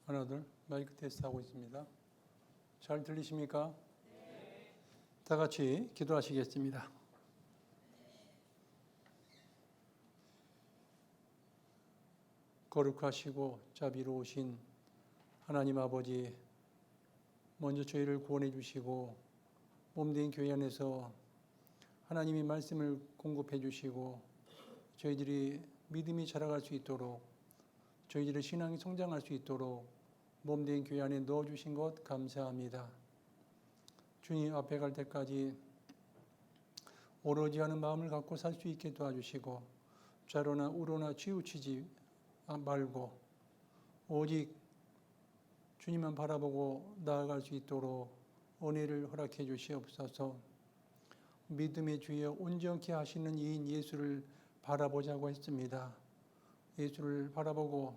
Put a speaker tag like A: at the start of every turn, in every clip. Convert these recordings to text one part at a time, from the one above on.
A: 하나 둘 마이크 테스트 하고 있습니다. 잘 들리십니까? 네. 다 같이 기도하시겠습니다. 거룩하시고 자비로우신 하나님 아버지, 먼저 저희를 구원해 주시고 몸된 교회 안에서 하나님의 말씀을 공급해 주시고 저희들이 믿음이 자라갈 수 있도록, 저희들의 신앙이 성장할 수 있도록 몸된 교회 안에 넣어주신 것 감사합니다. 주님 앞에 갈 때까지 오로지 하는 마음을 갖고 살 수 있게 도와주시고 좌로나 우로나 치우치지 말고 오직 주님만 바라보고 나아갈 수 있도록 은혜를 허락해 주시옵소서. 믿음의 주여 온전케 하시는 이인 예수를 바라보자고 했습니다. 예수를 바라보고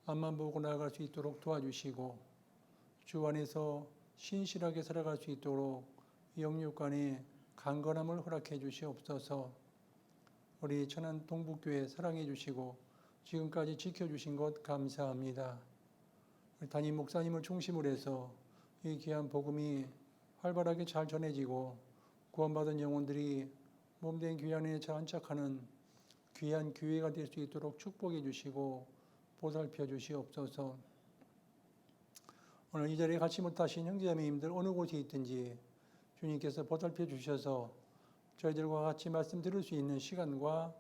A: 앞만 보고 나아갈 수 있도록 도와주시고 주 안에서 신실하게 살아갈 수 있도록 영육간의 강건함을 허락해 주시옵소서. 우리 천안 동북교회 사랑해 주시고 지금까지 지켜주신 것 감사합니다. 담임 목사님을 중심으로 해서 이 귀한 복음이 활발하게 잘 전해지고 구원받은 영혼들이 몸된 교회 안에 안착하는 귀한 교회가 될 수 있도록 축복해 주시고 보살펴 주시옵소서. 오늘 이 자리에 같이 못하신 형제자매님들 어느 곳에 있든지 주님께서 보살펴 주셔서 저희들과 같이 말씀 들을 수 있는 시간과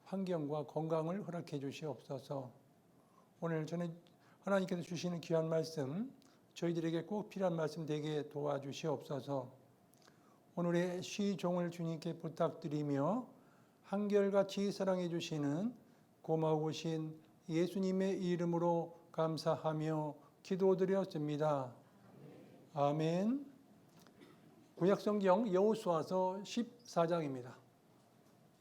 A: 환경과 건강을 허락해 주시옵소서. 오늘 저는 하나님께서 주시는 귀한 말씀, 저희들에게 꼭 필요한 말씀 되게 도와주시옵소서. 오늘의 시종을 주님께 부탁드리며 한결같이 사랑해 주시는 고마우신 예수님의 이름으로 감사하며 기도드렸습니다. 아멘. 구약성경 여호수아서 14장입니다.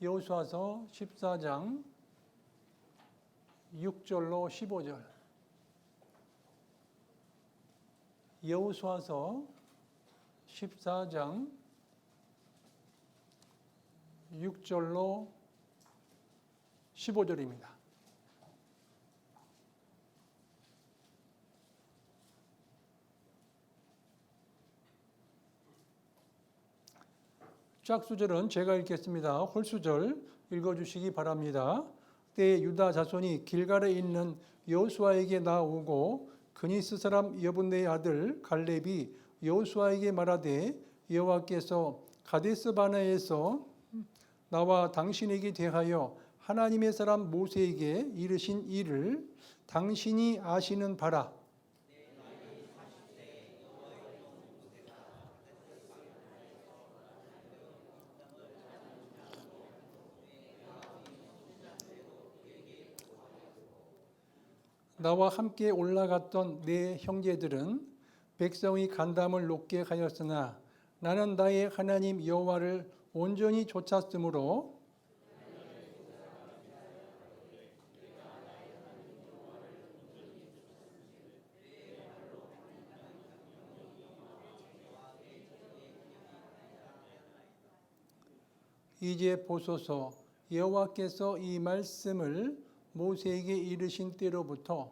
A: 여호수아서 14장 6절로 15절. 여호수아서 14장 6절로 15절입니다. 짝수절은 제가 읽겠습니다. 홀수절 읽어주시기 바랍니다. 때에 유다 자손이 길갈에 있는 여호수아에게 나오고 그니스 사람 여분네의 아들 갈렙이 여호수아에게 말하되 여호와께서 가데스 바네아에서 나와 당신에게 대하여 하나님의 사람 모세에게 이르신 일을 당신이 아시는 바라. 나와 함께 올라갔던 내 형제들은 백성의 간담을 높게 하였으나 나는 나의 하나님 여호와를 온전히 좇았으므로 이제 보소서. 여호와께서 이 말씀을 모세에게 이르신 때로부터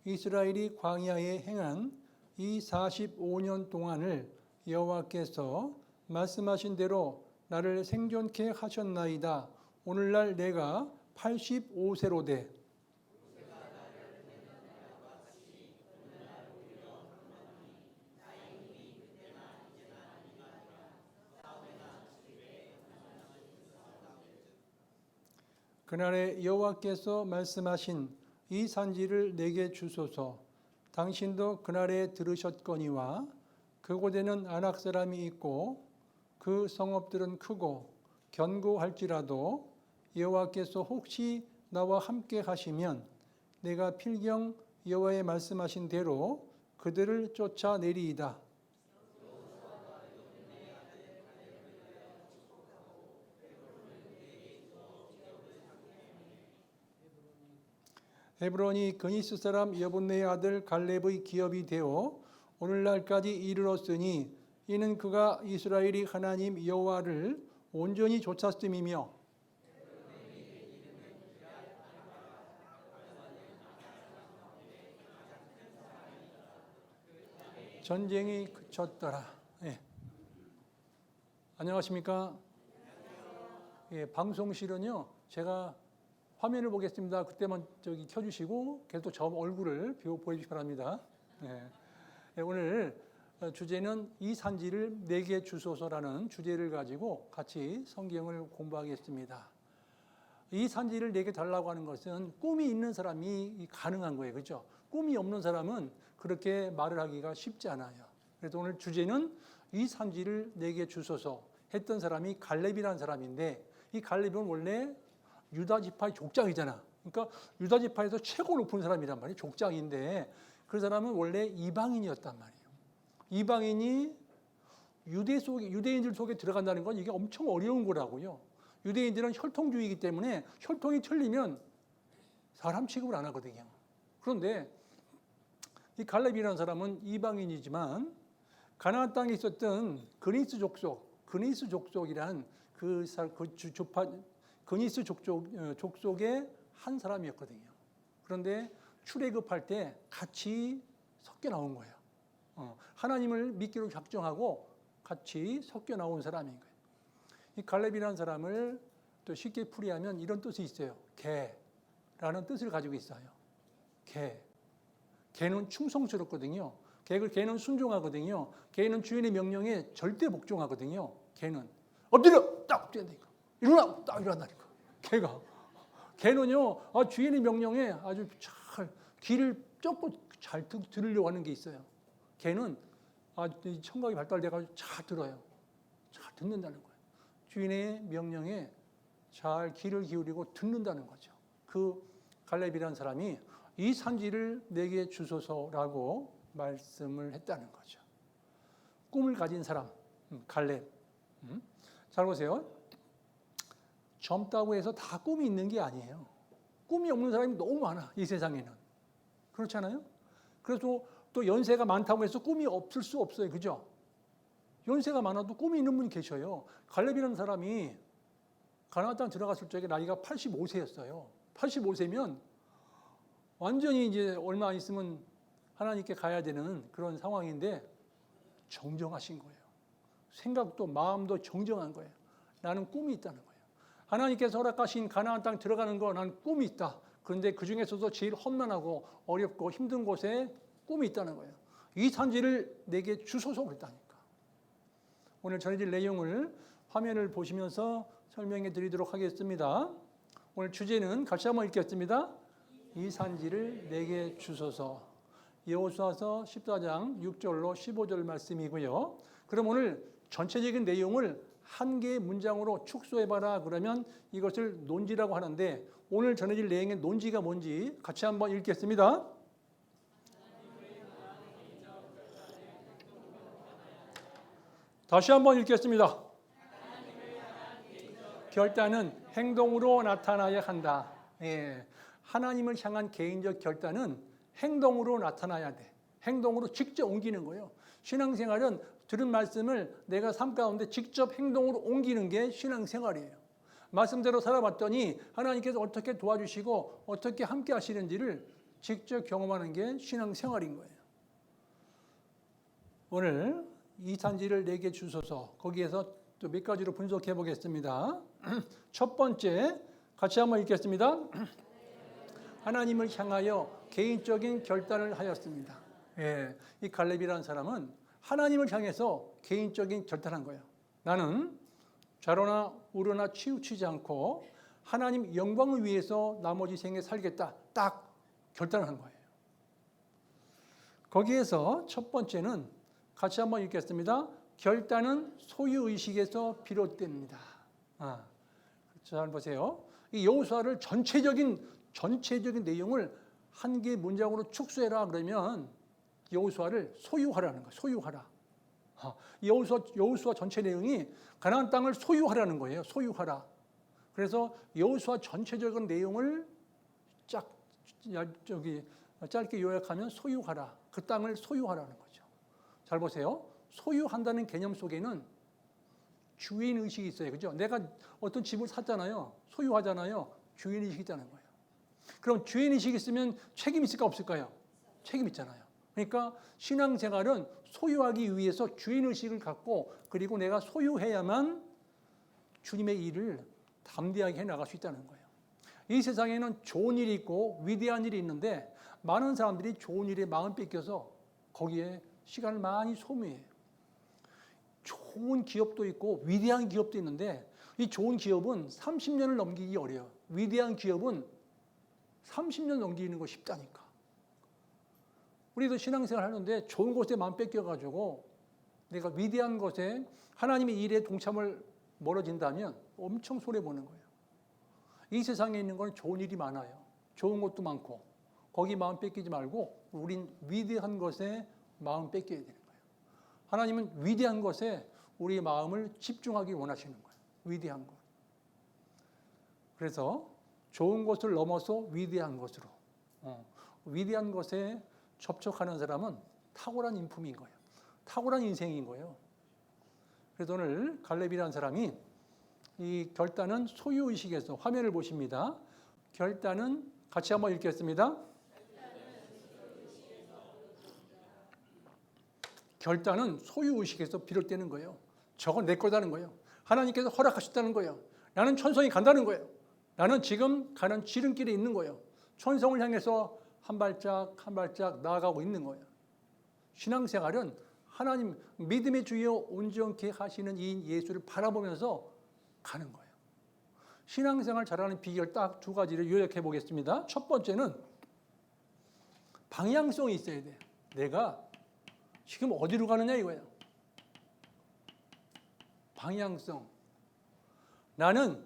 A: 이스라엘이 광야에 행한 이 45년 동안을 여호와께서 말씀하신 대로 나를 생존케 하셨나이다. 오늘날 내가 85세로 돼 그날에 여호와께서 말씀하신 이 산지를 내게 주소서. 당신도 그날에 들으셨거니와 그곳에는 아낙 사람이 있고 그 성읍들은 크고 견고할지라도 여호와께서 혹시 나와 함께 하시면 내가 필경 여호와의 말씀하신 대로 그들을 쫓아내리이다. 헤브론이 그니스 사람 여분네의 아들 갈렙의 기업이 되어 오늘날까지 이르렀으니 이는 그가 이스라엘이 하나님 여호와를 온전히 좇았음이며 전쟁이 그쳤더라. 예. 안녕하십니까? 예, 방송실은요, 제가 화면을 보겠습니다. 그때만 켜주시고 계속 저 얼굴을 보여주시기 바랍니다. 예. 예, 오늘 주제는 이 산지를 내게 주소서라는 주제를 가지고 같이 성경을 공부하겠습니다. 이 산지를 내게 달라고 하는 것은 꿈이 있는 사람이 가능한 거예요. 그렇죠? 꿈이 없는 사람은 그렇게 말을 하기가 쉽지 않아요. 그래서 오늘 주제는 이 산지를 내게 주소서 했던 사람이 갈렙이라는 사람인데, 이 갈렙은 원래 유다 지파의 족장이잖아. 그러니까 유다 지파에서 최고 높은 사람이란 말이에요. 족장인데 그 사람은 원래 이방인이었단 말이에요. 이방인이 유대인들 속에 들어간다는 건 이게 엄청 어려운 거라고요. 유대인들은 혈통주의이기 때문에 혈통이 틀리면 사람 취급을 안 하거든요. 그런데 이 갈렙이라는 사람은 이방인이지만 가나안 땅에 있었던 그니스 족속이란 그니스 족속의 한 사람이었거든요. 그런데 출애굽할 때 같이 섞여 나온 거예요. 하나님을 믿기로 작정하고 같이 섞여 나온 사람인 거예요. 이 갈렙이라는 사람을 또 쉽게 풀이하면 이런 뜻이 있어요. 개라는 뜻을 가지고 있어요. 개는 충성스럽거든요. 개는 순종하거든요. 개는 주인의 명령에 절대 복종하거든요. 개는 엎드려 딱 엎드린다니까. 일어나 딱 일어난다니까. 개는요, 주인의 명령에 아주 잘 귀를 쫓고 잘 들으려고 하는 게 있어요. 개는 청각이 발달돼가지고 잘 들어요. 잘 듣는다는 거예요. 주인의 명령에 잘 귀를 기울이고 듣는다는 거죠. 그 갈렙이라는 사람이 이 산지를 내게 주소서라고 말씀을 했다는 거죠. 꿈을 가진 사람, 갈렙. 잘 보세요. 젊다고 해서 다 꿈이 있는 게 아니에요. 꿈이 없는 사람이 너무 많아, 이 세상에는. 그렇잖아요? 그래서 또 연세가 많다고 해서 꿈이 없을 수 없어요. 그죠? 연세가 많아도 꿈이 있는 분이 계셔요. 갈렙이라는 사람이 가나안 땅 들어갔을 적에 나이가 85세였어요. 85세면 완전히 이제 얼마 안 있으면 하나님께 가야 되는 그런 상황인데 정정하신 거예요. 생각도 마음도 정정한 거예요. 나는 꿈이 있다는 거예요. 하나님께서 허락하신 가나안 땅 들어가는 거 나는 꿈이 있다. 그런데 그 중에서도 제일 험난하고 어렵고 힘든 곳에 꿈이 있다는 거예요. 이 산지를 내게 주소서 그랬다니까. 오늘 전해질 내용을 화면을 보시면서 설명해 드리도록 하겠습니다. 오늘 주제는 같이 한번 읽겠습니다. 이 산지를 내게 주소서. 여호수아서 14장 6절로 15절 말씀이고요. 그럼 오늘 전체적인 내용을 한 개의 문장으로 축소해봐라 그러면 이것을 논지라고 하는데, 오늘 전해질 내용의 논지가 뭔지 같이 한번 읽겠습니다. 다시 한번 읽겠습니다. 결단은 행동으로 나타나야 한다. 예. 하나님을 향한 개인적 결단은 행동으로 나타나야 돼. 행동으로 직접 옮기는 거예요. 신앙생활은 들은 말씀을 내가 삶 가운데 직접 행동으로 옮기는 게 신앙생활이에요. 말씀대로 살아봤더니 하나님께서 어떻게 도와주시고 어떻게 함께 하시는지를 직접 경험하는 게 신앙생활인 거예요. 오늘 이 산지를 내게 주소서, 거기에서 또 몇 가지로 분석해 보겠습니다. 첫 번째, 같이 한번 읽겠습니다. 하나님을 향하여 개인적인 결단을 하였습니다. 예, 이 갈렙이라는 사람은 하나님을 향해서 개인적인 결단한 거예요. 나는 좌로나 우로나 치우치지 않고 하나님 영광을 위해서 나머지 생에 살겠다. 딱 결단을 한 거예요. 거기에서 첫 번째는 같이 한번 읽겠습니다. 결단은 소유의식에서 비롯됩니다. 잘 보세요. 이 여호수아를 전체적인 내용을 한 개의 문장으로 축소해라 그러면 여호수아를 소유하라는 거예요. 소유하라. 여호수아 전체 내용이 가나안 땅을 소유하라는 거예요. 소유하라. 그래서 여호수아 전체적인 내용을 짧게 요약하면 소유하라. 그 땅을 소유하라는 거죠. 잘 보세요. 소유한다는 개념 속에는 주인 의식이 있어요. 그죠? 내가 어떤 집을 샀잖아요. 소유하잖아요. 주인 의식이 있다는 거예요. 그럼 주인 의식이 있으면 책임 있을까 없을까요? 책임 있잖아요. 그러니까 신앙생활은 소유하기 위해서 주인의식을 갖고 그리고 내가 소유해야만 주님의 일을 담대하게 해나갈 수 있다는 거예요. 이 세상에는 좋은 일이 있고 위대한 일이 있는데 많은 사람들이 좋은 일에 마음 뺏겨서 거기에 시간을 많이 소모해요. 좋은 기업도 있고 위대한 기업도 있는데 이 좋은 기업은 30년을 넘기기 어려워요. 위대한 기업은 30년 넘기는 거 쉽다니까. 우리도 신앙생활 하는데 좋은 곳에 마음 뺏겨가지고 내가 위대한 것에 하나님의 일에 동참을 멀어진다면 엄청 손해보는 거예요. 이 세상에 있는 건 좋은 일이 많아요. 좋은 것도 많고 거기 마음 뺏기지 말고 우린 위대한 것에 마음 뺏겨야 되는 거예요. 하나님은 위대한 것에 우리의 마음을 집중하기 원하시는 거예요. 위대한 것. 그래서 좋은 것을 넘어서 위대한 것으로 위대한 것에 접촉하는 사람은 탁월한 인품인 거예요. 탁월한 인생인 거예요. 그래서 오늘 갈렙이라는 사람이 이 결단은 소유의식에서 화면을 보십니다. 결단은 같이 한번 읽겠습니다. 결단은 소유의식에서 비롯되는 거예요. 저건 내 거다는 거예요. 하나님께서 허락하셨다는 거예요. 나는 천성이 간다는 거예요. 나는 지금 가는 지름길에 있는 거예요. 천성을 향해서 한 발짝 한 발짝 나아가고 있는 거예요. 신앙생활은 하나님 믿음의 주여 온전케 하시는 이 예수를 바라보면서 가는 거예요. 신앙생활 잘하는 비결 딱 두 가지를 요약해 보겠습니다. 첫 번째는 방향성이 있어야 돼요. 내가 지금 어디로 가느냐 이거예요. 방향성. 나는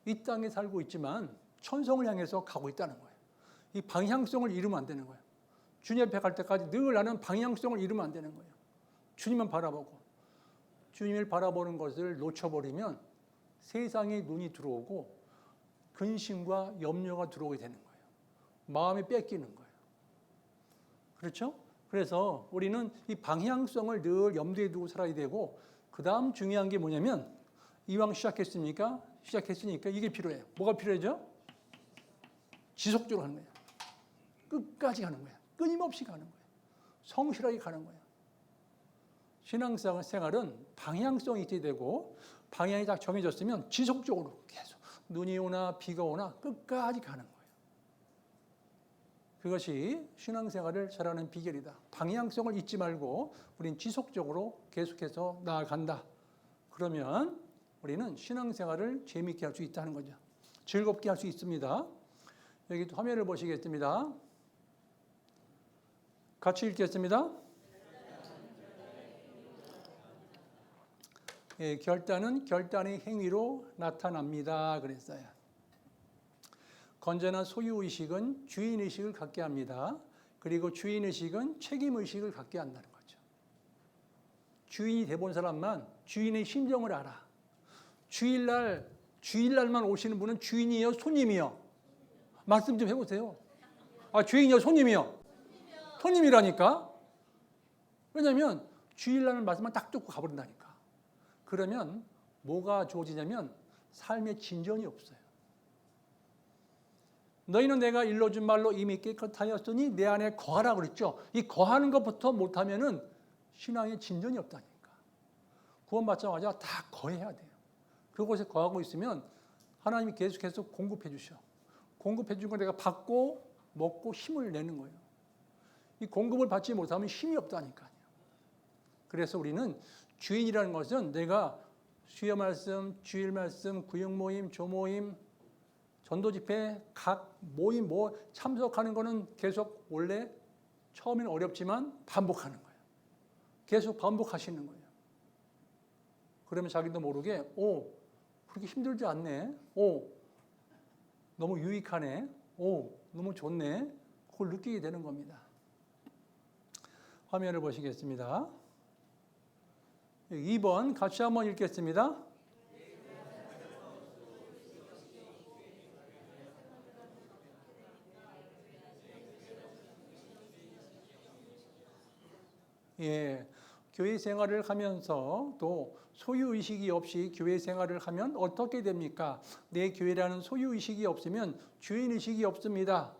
A: 이 땅에 살고 있지만 천성을 향해서 가고 있다는 거예요. 이 방향성을 잃으면 안 되는 거예요. 주님 앞에 갈 때까지 늘 나는 방향성을 잃으면 안 되는 거예요. 주님만 바라보고 주님을 바라보는 것을 놓쳐버리면 세상에 눈이 들어오고 근심과 염려가 들어오게 되는 거예요. 마음이 뺏기는 거예요. 그렇죠? 그래서 우리는 이 방향성을 늘 염두에 두고 살아야 되고 그 다음 중요한 게 뭐냐면 이왕 시작했으니까 이게 필요해요. 뭐가 필요하죠? 지속적으로 하는 거예요. 끝까지 가는 거예요. 끊임없이 가는 거예요. 성실하게 가는 거예요. 신앙생활은 방향성이 있어야 되고 방향이 딱 정해졌으면 지속적으로 계속 눈이 오나 비가 오나 끝까지 가는 거예요. 그것이 신앙생활을 잘하는 비결이다. 방향성을 잊지 말고 우린 지속적으로 계속해서 나아간다. 그러면 우리는 신앙생활을 재미있게 할 수 있다는 거죠. 즐겁게 할 수 있습니다. 여기 화면을 보시겠습니다. 같이 읽겠습니다. 예, 결단은 결단의 행위로 나타납니다. 그랬어요. 건전한 소유의식은 주인의식을 갖게 합니다. 그리고 주인의식은 책임의식을 갖게 한다는 거죠. 주인이 돼본 사람만 주인의 심정을 알아. 주일날만 오시는 분은 주인이요, 손님이요? 말씀 좀 해보세요. 주인이요, 손님이요? 손님이라니까. 왜냐하면 주일날 말씀만 딱 듣고 가버린다니까. 그러면 뭐가 주어지냐면 삶의 진전이 없어요. 너희는 내가 일러준 말로 이미 깨끗하였으니 내 안에 거하라 그랬죠. 이 거하는 것부터 못하면은 신앙의 진전이 없다니까. 구원받자마자 다 거해야 돼요. 그곳에 거하고 있으면 하나님이 계속해서 공급해 주셔. 공급해 주고 내가 받고 먹고 힘을 내는 거예요. 이 공급을 받지 못하면 힘이 없다니까요. 그래서 우리는 주인이라는 것은 내가 수요 말씀, 주일 말씀, 구역 모임, 조모임, 전도 집회 각 모임 참석하는 거는 계속 원래 처음에는 어렵지만 반복하는 거예요. 계속 반복하시는 거예요. 그러면 자기도 모르게 그렇게 힘들지 않네. 너무 유익하네. 너무 좋네. 그걸 느끼게 되는 겁니다. 화면을 보시겠습니다. 2번 같이 한번 읽겠습니다. 예, 교회 생활을 하면서 또 소유의식이 없이 교회 생활을 하면 어떻게 됩니까? 내 교회라는 소유의식이 없으면 주인의식이 없습니다.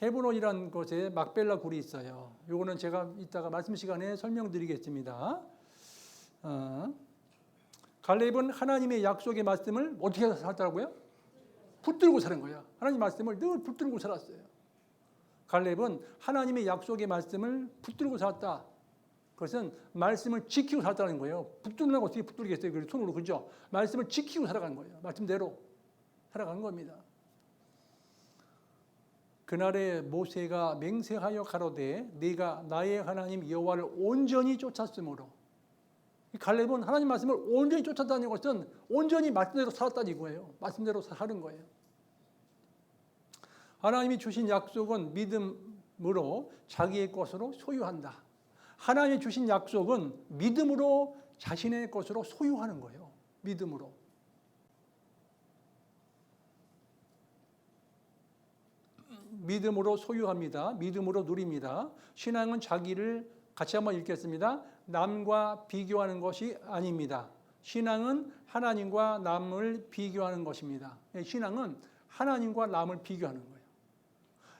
A: 헤브론이라는 곳에 막벨라 굴이 있어요. 요거는 제가 이따가 말씀 시간에 설명드리겠습니다. 갈렙은 하나님의 약속의 말씀을 어떻게 살더라고요? 붙들고 사는 거예요. 하나님 말씀을 늘 붙들고 살았어요. 갈렙은 하나님의 약속의 말씀을 붙들고 살았다. 그것은 말씀을 지키고 살았다는 거예요. 붙들려고 어떻게 붙들겠어요? 그 손으로, 그죠? 말씀을 지키고 살아가는 거예요. 말씀대로 살아가는 겁니다. 그날에 모세가 맹세하여 가로되 네가 나의 하나님 여호와를 온전히 쫓았으므로, 갈렙은 하나님 말씀을 온전히 쫓았다는 것은 온전히 말씀대로 살았다는 이거예요. 말씀대로 사는 거예요. 하나님이 주신 약속은 믿음으로 자기의 것으로 소유한다. 하나님이 주신 약속은 믿음으로 자신의 것으로 소유하는 거예요. 믿음으로. 믿음으로 소유합니다. 믿음으로 누립니다. 신앙은 자기를, 같이 한번 읽겠습니다. 남과 비교하는 것이 아닙니다. 신앙은 하나님과 남을 비교하는 것입니다. 신앙은 하나님과 남을 비교하는 거예요.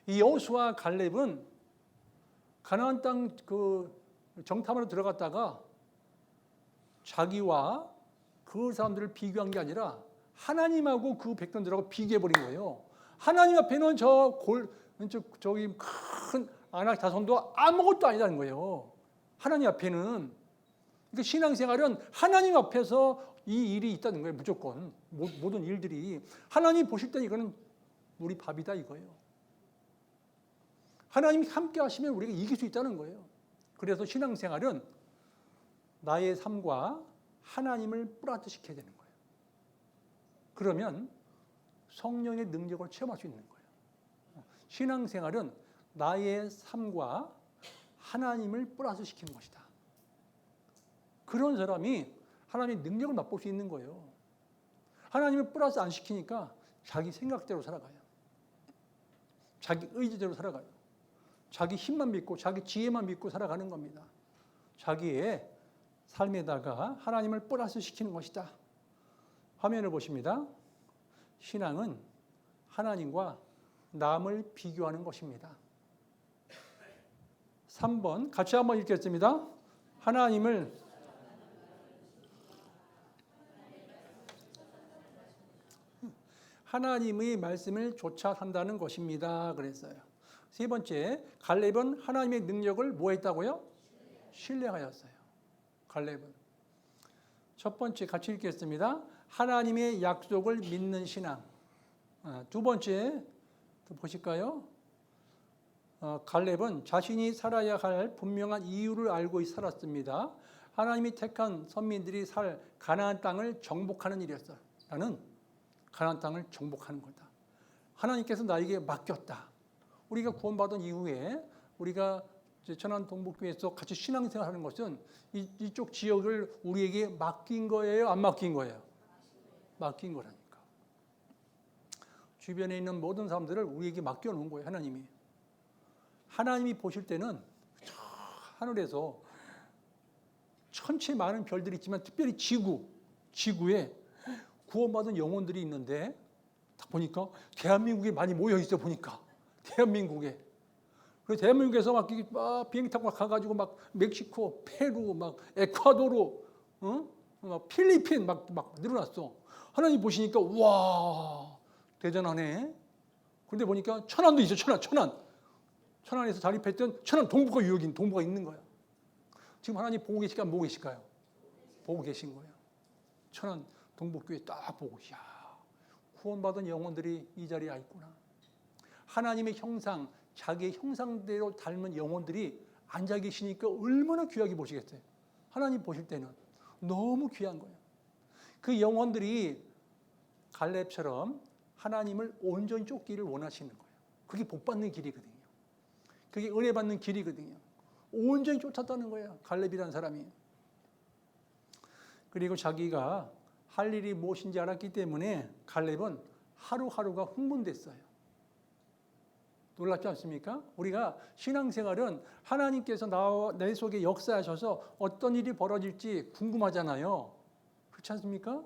A: 이 여호수아와 갈렙은 가나안 땅 그 정탐으로 들어갔다가 자기와 그 사람들을 비교한 게 아니라 하나님하고 그 백성들하고 비교해버린 거예요. 하나님 앞에는 저기 큰 아낙 자손도 아무것도 아니라는 거예요. 하나님 앞에는. 그러니까 신앙생활은 하나님 앞에서 이 일이 있다는 거예요. 무조건 모든 일들이 하나님 보실 때는 이거는 우리 밥이다 이거예요. 하나님이 함께 하시면 우리가 이길 수 있다는 거예요. 그래서 신앙생활은 나의 삶과 하나님을 플러스시켜야 되는 거예요. 그러면 성령의 능력을 체험할 수 있는 거예요. 신앙생활은 나의 삶과 하나님을 플러스시키는 것이다. 그런 사람이 하나님의 능력을 맛볼 수 있는 거예요. 하나님을 플러스 안 시키니까 자기 생각대로 살아가요. 자기 의지대로 살아가요. 자기 힘만 믿고 자기 지혜만 믿고 살아가는 겁니다. 자기의 삶에다가 하나님을 플러스 시키는 것이다. 화면을 보십니다. 신앙은 하나님과 남을 비교하는 것입니다. 3번 같이 한번 읽겠습니다. 하나님의 말씀을 쫓아 산다는 것입니다. 그랬어요. 세 번째, 갈렙은 하나님의 능력을 뭐 했다고요? 신뢰하였어요. 갈렙은. 첫 번째 같이 읽겠습니다. 하나님의 약속을 믿는 신앙. 두 번째 보실까요? 갈렙은 자신이 살아야 할 분명한 이유를 알고 살았습니다. 하나님이 택한 선민들이 살 가나안 땅을 정복하는 일이었어요. 나는 가나안 땅을 정복하는 거다. 하나님께서 나에게 맡겼다. 우리가 구원받은 이후에 우리가 천안 동북교회에서 같이 신앙생활하는 것은 이쪽 지역을 우리에게 맡긴 거예요? 안 맡긴 거예요? 맡긴 거라니까. 주변에 있는 모든 사람들을 우리에게 맡겨놓은 거예요. 하나님이 보실 때는 하늘에서 천체 많은 별들이 있지만 특별히 지구에 구원받은 영혼들이 있는데 딱 보니까 대한민국에 많이 모여 있어 보니까 대한민국에. 그래서 대한민국에서 막 비행기 타고 가가지고 막 멕시코, 페루, 막 에콰도르, 막 필리핀 막 늘어났어. 하나님 보시니까 와 대단하네. 그런데 보니까 천안도 있어. 천안에서 자립했던 천안 동북아 유역인 동북아 있는 거야. 지금 하나님 보고 계실까 안 보고 계실까요? 보고 계신 거예요. 천안 동북교회 딱 보고 야 구원받은 영혼들이 이 자리에 있구나. 하나님의 형상, 자기의 형상대로 닮은 영혼들이 앉아 계시니까 얼마나 귀하게 보시겠어요. 하나님 보실 때는 너무 귀한 거예요. 그 영혼들이 갈렙처럼 하나님을 온전히 쫓기를 원하시는 거예요. 그게 복받는 길이거든요. 그게 은혜 받는 길이거든요. 온전히 쫓았다는 거예요. 갈렙이라는 사람이. 그리고 자기가 할 일이 무엇인지 알았기 때문에 갈렙은 하루하루가 흥분됐어요. 놀랍지 않습니까? 우리가 신앙생활은 하나님께서 내 속에 역사하셔서 어떤 일이 벌어질지 궁금하잖아요. 그렇지 않습니까?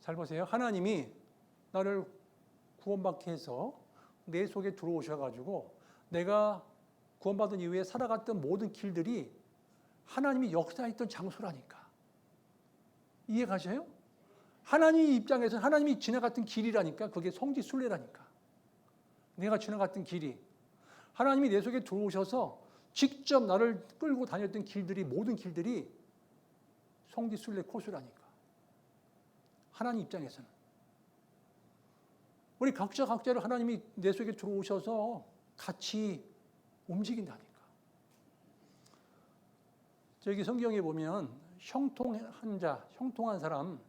A: 잘 보세요. 하나님이 나를 구원받게 해서 내 속에 들어오셔가지고 내가 구원받은 이후에 살아갔던 모든 길들이 하나님이 역사했던 장소라니까. 이해 가셔요? 하나님 입장에서 하나님이 지나갔던 길이라니까. 그게 성지순례라니까. 내가 지나갔던 길이 하나님이 내 속에 들어오셔서 직접 나를 끌고 다녔던 길들이, 모든 길들이 성지순례 코스라니까. 하나님 입장에서는 우리 각자를 하나님이 내 속에 들어오셔서 같이 움직인다니까. 저기 성경에 보면 형통한 자, 형통한 사람,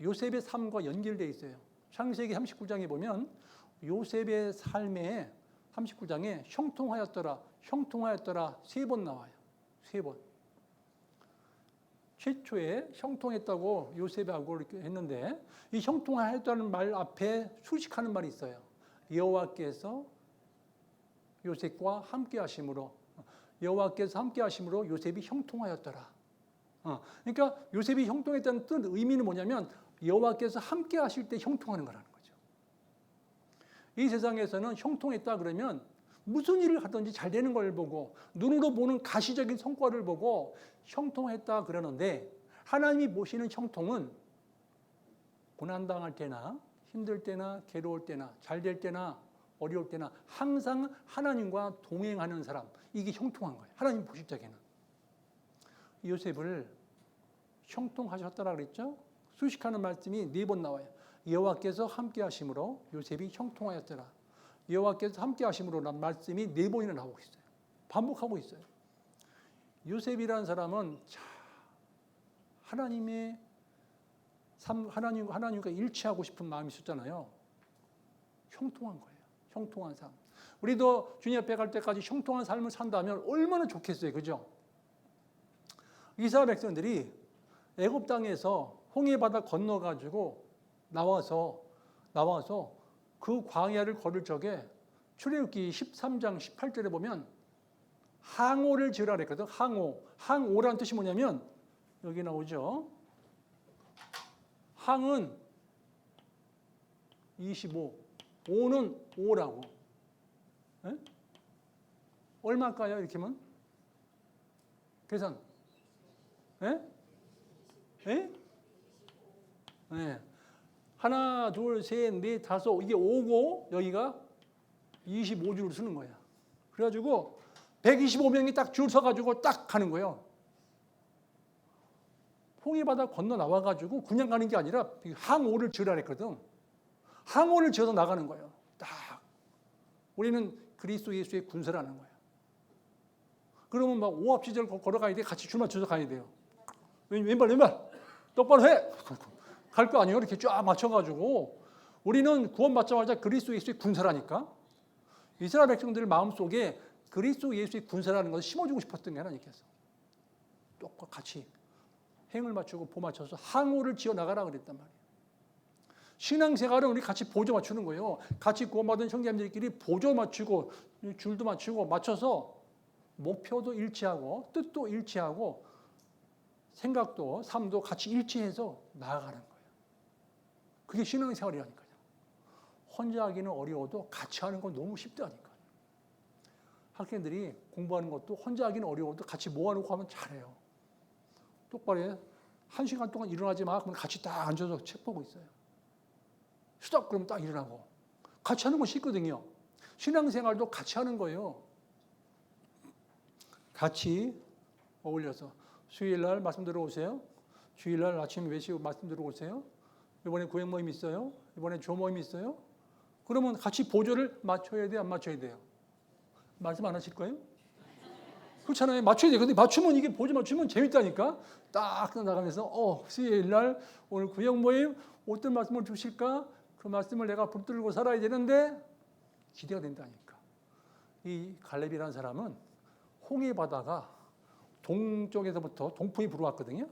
A: 요셉의 삶과 연결되어 있어요. 창세기 39장에 보면 요셉의 삶에 39장에 형통하였더라, 형통하였더라 3번 나와요. 3번. 최초에 형통했다고 요셉하고 이렇게 했는데, 이 형통하였다는 말 앞에 수식하는 말이 있어요. 여호와께서 요셉과 함께 하심으로, 여호와께서 함께 하심으로 요셉이 형통하였더라. 그러니까 요셉이 형통했다는 뜻, 의미는 뭐냐면 여호와께서 함께 하실 때 형통하는 거라는 거죠. 이 세상에서는 형통했다 그러면 무슨 일을 하든지 잘 되는 걸 보고, 눈으로 보는 가시적인 성과를 보고 형통했다 그러는데, 하나님이 보시는 형통은 고난당할 때나 힘들 때나 괴로울 때나 잘 될 때나 어려울 때나 항상 하나님과 동행하는 사람, 이게 형통한 거예요. 하나님 보실 적에는. 요셉을 형통하셨다라 그랬죠. 수식하는 말씀이 4번 나와요. 여호와께서 함께 하심으로 요셉이 형통하였더라. 여호와께서 함께 하심으로라는 말씀이 4번이나 나오고 있어요. 반복하고 있어요. 요셉이라는 사람은 하나님의 삶, 하나님과 일치하고 싶은 마음이 있었잖아요. 형통한 거예요. 형통한 삶. 우리도 주님 앞에 갈 때까지 형통한 삶을 산다면 얼마나 좋겠어요. 그죠? 이스라엘 백성들이 애굽 땅에서 홍해 바다 건너가지고 나와서 그 광야를 걸을 적에 출애굽기 13장 18절에 보면 항오를 지으라 그랬거든. 항오라는 뜻이 뭐냐면 여기 나오죠. 항은 25, 오는 5라고. 에? 얼마일까요? 이렇게 하면? 계산. 에? 에? 네. 하나, 둘, 셋, 넷, 다섯, 이게 5고 여기가 25줄을 쓰는 거야. 그래가지고 125명이 딱 줄 서가지고 딱 가는 거예요. 홍해바다 건너 나와가지고 그냥 가는 게 아니라 항오를 지으라 했거든. 항오를 지어서 나가는 거예요. 딱. 우리는 그리스도 예수의 군사라는 거예요. 그러면 막 오합지절 걸어가야 돼. 같이 줄 맞춰서 가야 돼요. 왼발 똑바로 해. 갈 거 아니에요. 이렇게 쫙 맞춰가지고. 우리는 구원받자마자 그리스도 예수의 군사라니까. 이스라엘 백성들 마음속에 그리스도 예수의 군사라는 것을 심어주고 싶었던 게 하나님께서. 똑같이 행을 맞추고 보 맞춰서 항오를 지어 나가라 그랬단 말이에요. 신앙생활은 우리 같이 보조 맞추는 거예요. 같이 구원받은 형제님들끼리 보조 맞추고 줄도 맞추고 맞춰서 목표도 일치하고 뜻도 일치하고 생각도 삶도 같이 일치해서 나아가는 거예요. 그게 신앙생활이라니까요. 혼자 하기는 어려워도 같이 하는 건 너무 쉽다니까요. 학생들이 공부하는 것도 혼자 하기는 어려워도 같이 모아놓고 하면 잘해요. 똑바로 해. 1시간 동안 일어나지 마. 그러면 같이 딱 앉아서 책 보고 있어요. 스톱! 그러면 딱 일어나고. 같이 하는 건 쉽거든요. 신앙생활도 같이 하는 거예요. 같이 어울려서. 수요일날 말씀 들어오세요. 주일날 아침 외식 말씀 들어오세요. 이번에 구역 모임 있어요. 이번에 조 모임 있어요. 그러면 같이 보조를 맞춰야 돼요? 안 맞춰야 돼요? 말씀 안 하실 거예요? 그렇잖아요. 맞춰야 돼요. 근데 맞추면 이게 보조 맞추면 재밌다니까. 딱 나가면서 수요일날 오늘 구역 모임 어떤 말씀을 주실까? 그 말씀을 내가 붙들고 살아야 되는데 기대가 된다니까. 이 갈렙이라는 사람은 홍해 바다가 동쪽에서부터 동풍이 불어왔거든요.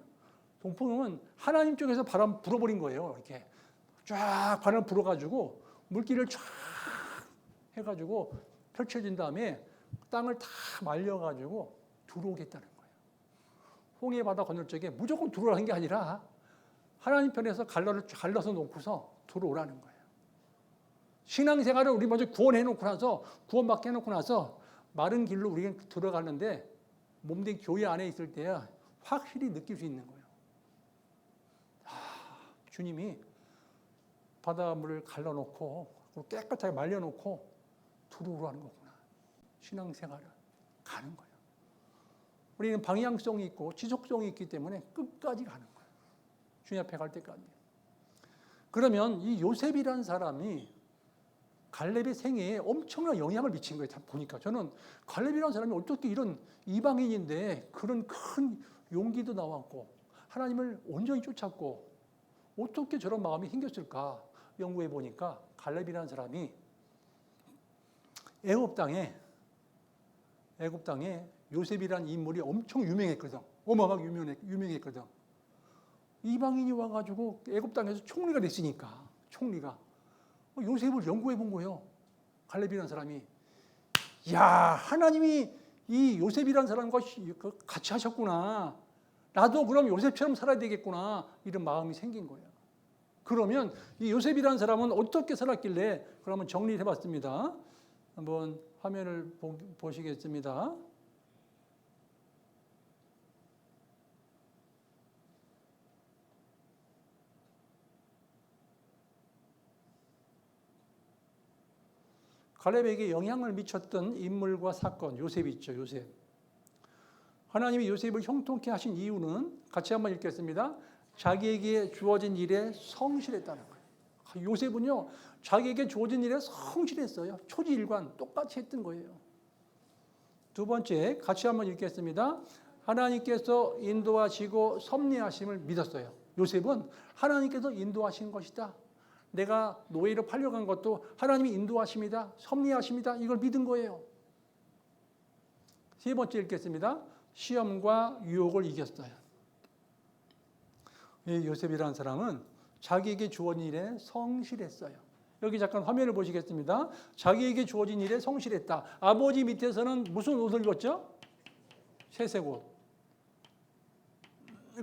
A: 동풍은 하나님 쪽에서 바람 불어버린 거예요. 이렇게 쫙 바람 불어가지고 물기를 쫙 해가지고 펼쳐진 다음에 땅을 다 말려가지고 들어오겠다는 거예요. 홍해 바다 건널 적에 무조건 들어오라는 게 아니라 하나님 편에서 갈라서 놓고서 들어오라는 거예요. 신앙생활을 우리 먼저 구원해놓고 나서, 구원받게 해놓고 나서 마른 길로 우리가 들어가는데 몸된 교회 안에 있을 때야 확실히 느낄 수 있는 거예요. 주님이 바닷물을 갈라놓고 깨끗하게 말려놓고 두루루 하는 거구나. 신앙생활을 가는 거예요. 우리는 방향성이 있고 지속성이 있기 때문에 끝까지 가는 거예요. 주님 앞에 갈 때까지. 그러면 이 요셉이라는 사람이 갈렙의 생애에 엄청난 영향을 미친 거예요. 보니까 저는 갈렙이라는 사람이 어떻게 이런 이방인인데 그런 큰 용기도 나왔고 하나님을 온전히 쫓았고 어떻게 저런 마음이 생겼을까 연구해 보니까 갈렙이라는 사람이 애굽 땅에 요셉이라는 인물이 엄청 유명했거든. 어마어마하게 유명했거든. 이방인이 와가지고 애굽 땅에서 총리가 됐으니까 총리가 요셉을 연구해 본 거예요. 갈렙이라는 사람이. 야, 하나님이 이 요셉이라는 사람과 같이 하셨구나. 나도 그럼 요셉처럼 살아야 되겠구나. 이런 마음이 생긴 거예요. 그러면 이 요셉이라는 사람은 어떻게 살았길래 그러면 정리해 봤습니다. 한번 화면을 보시겠습니다. 갈렙에게 영향을 미쳤던 인물과 사건, 요셉이 있죠. 요셉. 하나님이 요셉을 형통케 하신 이유는 같이 한번 읽겠습니다. 자기에게 주어진 일에 성실했다는 거예요. 요셉은요, 자기에게 주어진 일에 성실했어요. 초지일관 똑같이 했던 거예요. 두 번째, 같이 한번 읽겠습니다. 하나님께서 인도하시고 섭리하심을 믿었어요. 요셉은 하나님께서 인도하신 것이다. 내가 노예로 팔려간 것도 하나님이 인도하십니다. 섭리하십니다. 이걸 믿은 거예요. 세 번째 읽겠습니다. 시험과 유혹을 이겼어요. 이 요셉이라는 사람은 자기에게 주어진 일에 성실했어요. 여기 잠깐 화면을 보시겠습니다. 자기에게 주어진 일에 성실했다. 아버지 밑에서는 무슨 옷을 입었죠? 회색 옷.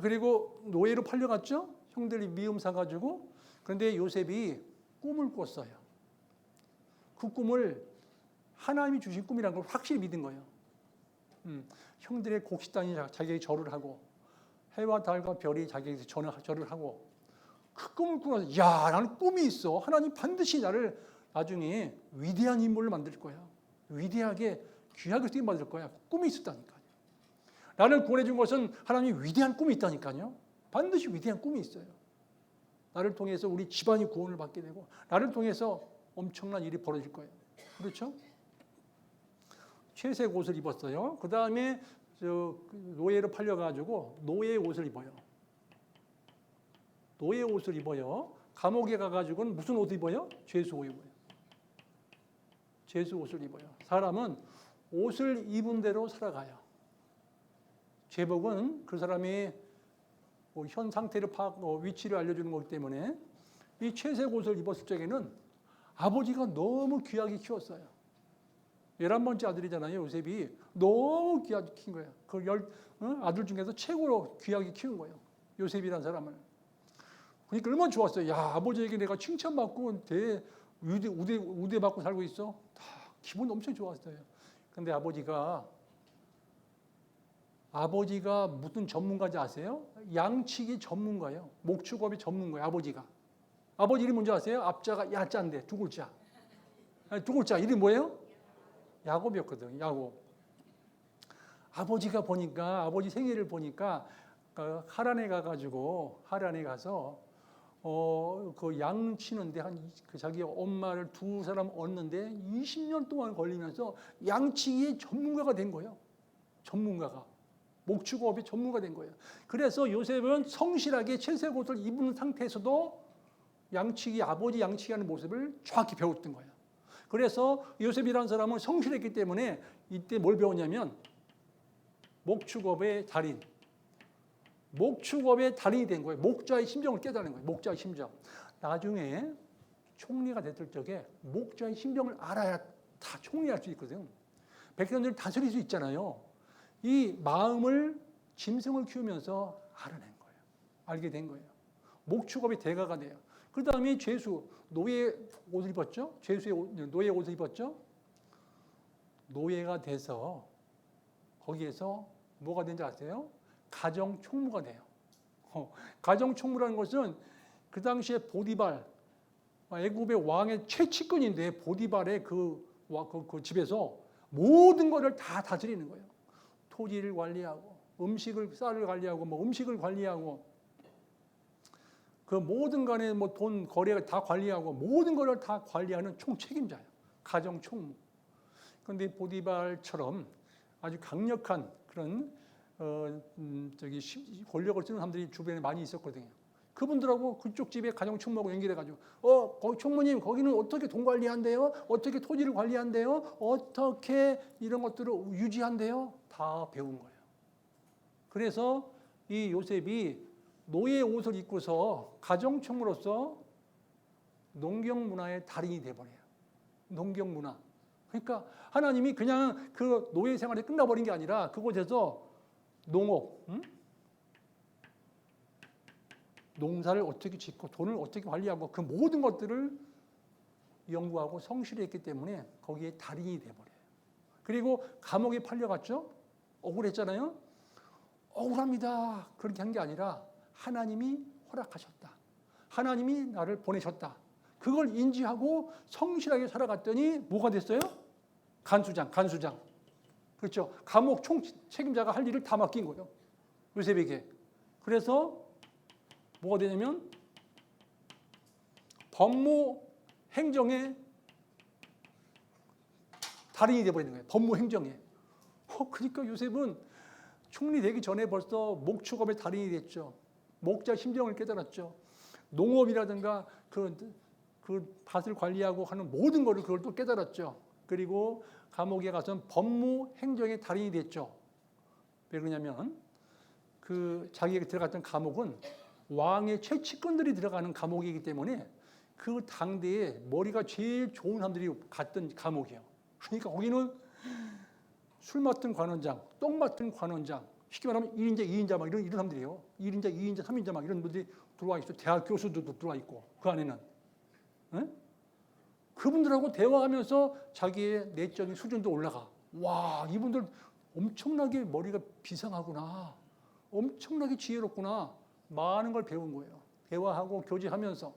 A: 그리고 노예로 팔려갔죠? 형들이 미움 사가지고. 그런데 요셉이 꿈을 꿨어요. 그 꿈을 하나님이 주신 꿈이라는 걸 확실히 믿은 거예요. 형들의 곡식단이 자기에게 절을 하고 해와 달과 별이 자기에게 절을 하고 그 꿈을 꾸면서 야, 나는 꿈이 있어. 하나님 반드시 나를 나중에 위대한 인물로 만들 거야. 위대하게 귀하게 쓰임 받을 거야. 꿈이 있었다니까요. 나를 구원해 준 것은 하나님이 위대한 꿈이 있다니까요. 반드시 위대한 꿈이 있어요. 나를 통해서 우리 집안이 구원을 받게 되고 나를 통해서 엄청난 일이 벌어질 거예요. 그렇죠? 채색 옷을 입었어요. 그 다음에 노예로 팔려가지고 노예 옷을 입어요. 노예 옷을 입어요. 감옥에 가가지고는 무슨 옷을 입어요? 죄수 옷을 입어요. 죄수 옷을 입어요. 사람은 옷을 입은 대로 살아가요. 제복은 그 사람이 현 상태를 위치를 알려주는 거기 때문에 이 채색 옷을 입었을 적에는 아버지가 너무 귀하게 키웠어요. 11번째 아들이잖아요. 요셉이 너무 귀하게 키운 거예요. 그 아들 중에서 최고로 귀하게 키운 거예요. 요셉이라는 사람을. 그러니까 얼마나 좋았어요. 야, 아버지에게 내가 칭찬받고 우대 받고 살고 있어. 기분 엄청 좋았어요. 근데 아버지가 무슨 전문가인지 아세요? 양치기 전문가예요. 목축업의 전문가예요. 아버지 이름 뭔지 아세요? 앞자가 야자인데 두 글자. 두 글자 이름이 뭐예요? 야곱이었거든. 야곱. 아버지 생일을 보니까 하란에 가서 그 양 치는데 자기 엄마를 두 사람 얻는데 20년 동안 걸리면서 양치기의 전문가가 된 거예요. 전문가가. 목축업의 전문가가 된 거예요. 그래서 요셉은 성실하게 채색 옷을 입은 상태에서도 아버지 양치기하는 모습을 정확히 배웠던 거예요. 그래서 요셉이라는 사람은 성실했기 때문에 이때 뭘 배웠냐면 목축업의 달인이 된 거예요. 목자의 심정을 깨달은 거예요. 목자의 심정. 나중에 총리가 됐을 적에 목자의 심정을 알아야 다 총리할 수 있거든요. 백성들을 다스릴 수 있잖아요. 이 마음을 짐승을 키우면서 알아낸 거예요. 알게 된 거예요. 목축업의 대가가 돼요. 그 다음에 죄수, 노예 옷을 입었죠. 죄수의 노예 옷을 입었죠. 노예가 돼서 거기에서 뭐가 된지 아세요? 가정 총무가 돼요. 가정 총무라는 것은 그 당시에 보디발, 애굽의 왕의 최측근인데 보디발의 그 집에서 모든 것을 다 다스리는 거예요. 토지를 관리하고 쌀을 관리하고 음식을 관리하고 그 모든 간에 돈 거래를 다 관리하고 모든 것을 다 관리하는 총책임자예요. 가정 총무. 그런데 보디발처럼 아주 강력한 그런 권력을 쓰는 사람들이 주변에 많이 있었거든요. 그분들하고 그쪽 집에 가정 총무하고 연결해가지고 거기 총무님 거기는 어떻게 돈 관리한대요? 어떻게 토지를 관리한대요? 어떻게 이런 것들을 유지한대요? 다 배운 거예요. 그래서 이 요셉이 노예 옷을 입고서 가정 총무로서 농경 문화의 달인이 돼버려요. 농경 문화. 그러니까 하나님이 그냥 그 노예 생활이 끝나버린 게 아니라 그곳에서 농업, 농사를 어떻게 짓고 돈을 어떻게 관리하고 그 모든 것들을 연구하고 성실했기 때문에 거기에 달인이 돼버려요. 그리고 감옥에 팔려갔죠. 억울했잖아요. 억울합니다. 그렇게 한 게 아니라 하나님이 허락하셨다. 하나님이 나를 보내셨다. 그걸 인지하고 성실하게 살아갔더니 뭐가 됐어요? 간수장. 그렇죠. 감옥 총 책임자가 할 일을 다 맡긴 거예요. 요셉에게. 그래서 뭐가 되냐면 법무 행정의 달인이 되어버리는 거예요. 법무 행정에. 그러니까 요셉은 총리 되기 전에 벌써 목축업의 달인이 됐죠. 목자 심정을 깨달았죠. 농업이라든가 그 밭을 관리하고 하는 모든 것을 그걸 또 깨달았죠. 그리고 감옥에 가서는 법무 행정의 달인이 됐죠. 왜 그러냐면 그 자기가 들어갔던 감옥은 왕의 최측근들이 들어가는 감옥이기 때문에 그 당대에 머리가 제일 좋은 사람들이 갔던 감옥이에요. 그러니까 거기는 술 맡은 관원장, 똥 맡은 관원장, 쉽게 말하면 1인자, 2인자 막 이런 사람들이에요. 1인자, 2인자, 3인자 막 이런 분들이 들어와 있어. 대학 교수들도 들어와 있고 그 안에는. 네? 그분들하고 대화하면서 자기의 내적인 수준도 올라가. 와, 이분들 엄청나게 머리가 비상하구나. 엄청나게 지혜롭구나. 많은 걸 배운 거예요. 대화하고 교제하면서.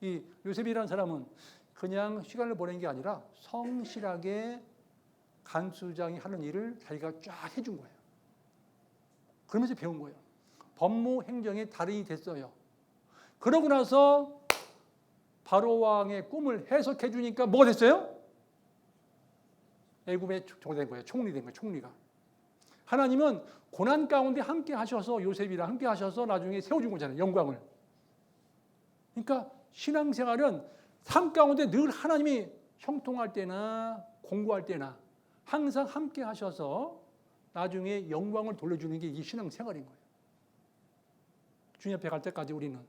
A: 이 요셉이라는 사람은 그냥 시간을 보낸 게 아니라 성실하게 간수장이 하는 일을 자기가 쫙 해준 거예요. 그러면서 배운 거예요. 법무 행정의 달인이 됐어요. 그러고 나서 바로 왕의 꿈을 해석해 주니까 뭐가 됐어요? 애굽의 총리 된 거예요. 총리가. 하나님은 고난 가운데 함께 하셔서 요셉이랑 함께 하셔서 나중에 세워준 거잖아요. 영광을. 그러니까 신앙생활은 삶 가운데 늘 하나님이 형통할 때나 공부할 때나 항상 함께 하셔서 나중에 영광을 돌려주는 게 이 신앙생활인 거예요. 주님 앞에 갈 때까지 우리는.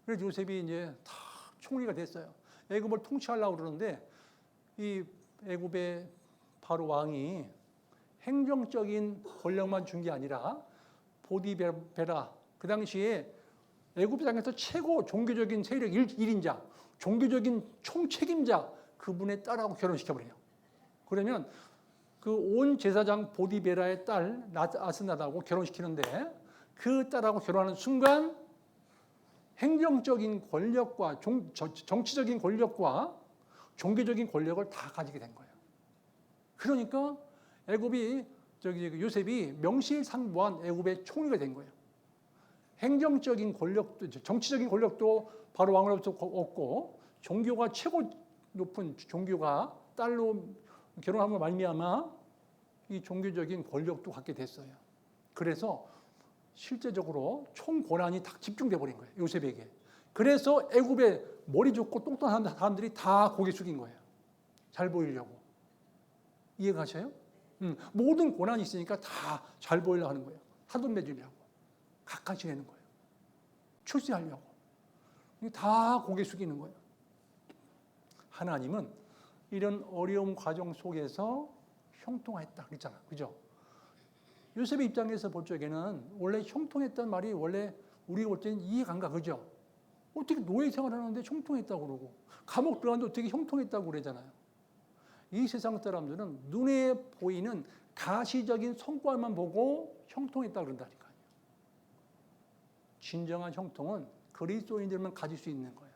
A: 그래서 요셉이 이제 다 총리가 됐어요. 애굽을 통치하려고 그러는데 이 애굽의 바로 왕이 행정적인 권력만 준 게 아니라 보디베라, 그 당시에 애굽 땅에서 최고 종교적인 세력 1인자, 종교적인 총책임자 그분의 딸하고 결혼시켜버려요. 그러면 그 온 제사장 보디베라의 딸 아스나다하고 결혼시키는데 그 딸하고 결혼하는 순간 행정적인 권력과 정치적인 권력과 종교적인 권력을 다 가지게 된 거예요. 그러니까 애굽이 요셉이 명실상부한 애굽의 총리가 된 거예요. 행정적인 권력도 정치적인 권력도 바로 왕으로부터 얻고 종교가 최고 높은 종교가 딸로 결혼함으로 말미암아 이 종교적인 권력도 갖게 됐어요. 그래서 실제적으로 총 권한이 다 집중돼 버린 거예요. 요셉에게. 그래서 애굽의 머리 좋고 똑똑한 사람들이 다 고개 숙인 거예요. 잘 보이려고. 이해가셔요? 모든 권한이 있으니까 다 잘 보이려고 하는 거예요. 사돈 맺으려고. 가까이 지내는 거예요. 출세하려고. 다 고개 숙이는 거예요. 하나님은 이런 어려운 과정 속에서 형통했다 그랬잖아. 그죠? 요셉의 입장에서 볼 적에는 원래 형통했단 말이 원래 우리가 볼 때는 이해가 안 가. 그죠? 어떻게 노예 생활하는데 형통했다고 그러고 감옥 들어갔는데 어떻게 형통했다고 그러잖아요. 이 세상 사람들은 눈에 보이는 가시적인 성과만 보고 형통했다고 그런다니까요. 진정한 형통은 그리스도인들만 가질 수 있는 거예요.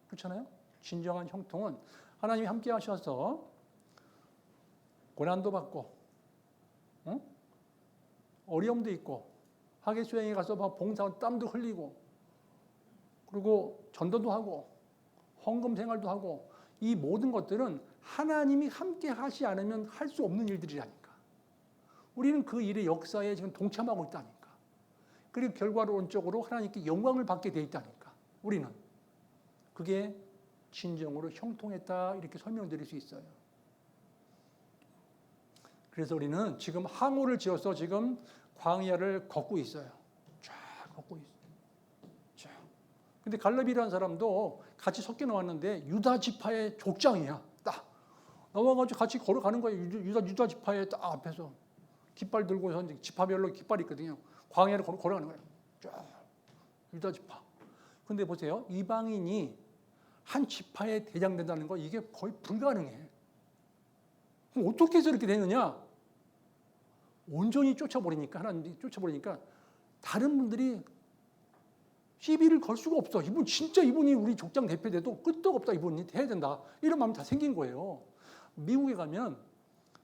A: 그렇잖아요? 진정한 형통은 하나님이 함께 하셔서 고난도 받고 어려움도 있고 하계 수행에 가서 봉사하고 땀도 흘리고 그리고 전도도 하고 헌금 생활도 하고 이 모든 것들은 하나님이 함께 하시 않으면 할 수 없는 일들이라니까. 우리는 그 일의 역사에 지금 동참하고 있다니까. 그리고 결과론적으로 하나님께 영광을 받게 돼 있다니까. 우리는. 그게 진정으로 형통했다 이렇게 설명드릴 수 있어요. 그래서 우리는 지금 항우를 지어서 지금 광야를 걷고 있어요. 쫙 걷고 있어요. 쫙. 근데 갈렙이라는 사람도 같이 섞여 나왔는데 유다 지파의 족장이야. 딱 나와가지고 같이 걸어가는 거예요. 유다 지파의 딱 앞에서 깃발 들고서 지파별로 깃발이 있거든요. 광야를 걸어가는 거예요. 쫙 유다 지파. 근데 보세요. 이방인이 한 지파의 대장 된다는 거 이게 거의 불가능해. 그럼 어떻게 해서 이렇게 되느냐? 온전히 쫓아버리니까 하나님이 쫓아버리니까 다른 분들이 시비를 걸 수가 없어. 이분이 우리 족장 대표돼도 끄떡없다. 이분이 해야 된다. 이런 마음이 다 생긴 거예요. 미국에 가면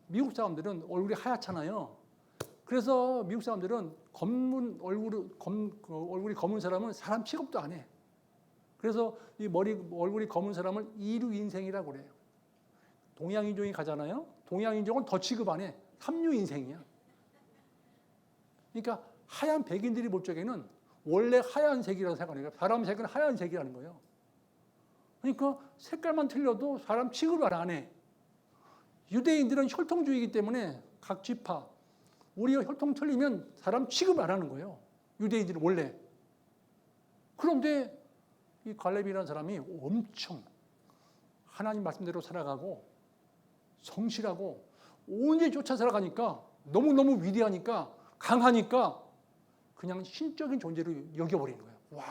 A: 미국 사람들은 얼굴이 하얗잖아요. 그래서 미국 사람들은 얼굴이 검은 사람은 사람 취급도 안 해. 그래서 이 얼굴이 검은 사람을 이류 인생이라고 그래요. 동양인종이 가잖아요. 동양인종은 더 취급 안 해. 삼류 인생이야. 그러니까 하얀 백인들이 볼 적에는 원래 하얀색이라고 생각하니까 사람 색은 하얀색이라는 거예요. 그러니까 색깔만 틀려도 사람 취급을 안 해. 유대인들은 혈통주의이기 때문에 각 지파 우리가 혈통 틀리면 사람 취급을 안 하는 거예요. 유대인들은 원래. 그런데 이 갈렙이라는 사람이 엄청 하나님 말씀대로 살아가고 성실하고 온전히 쫓아 살아가니까 너무너무 위대하니까 강하니까 그냥 신적인 존재로 여겨버리는 거예요. 와,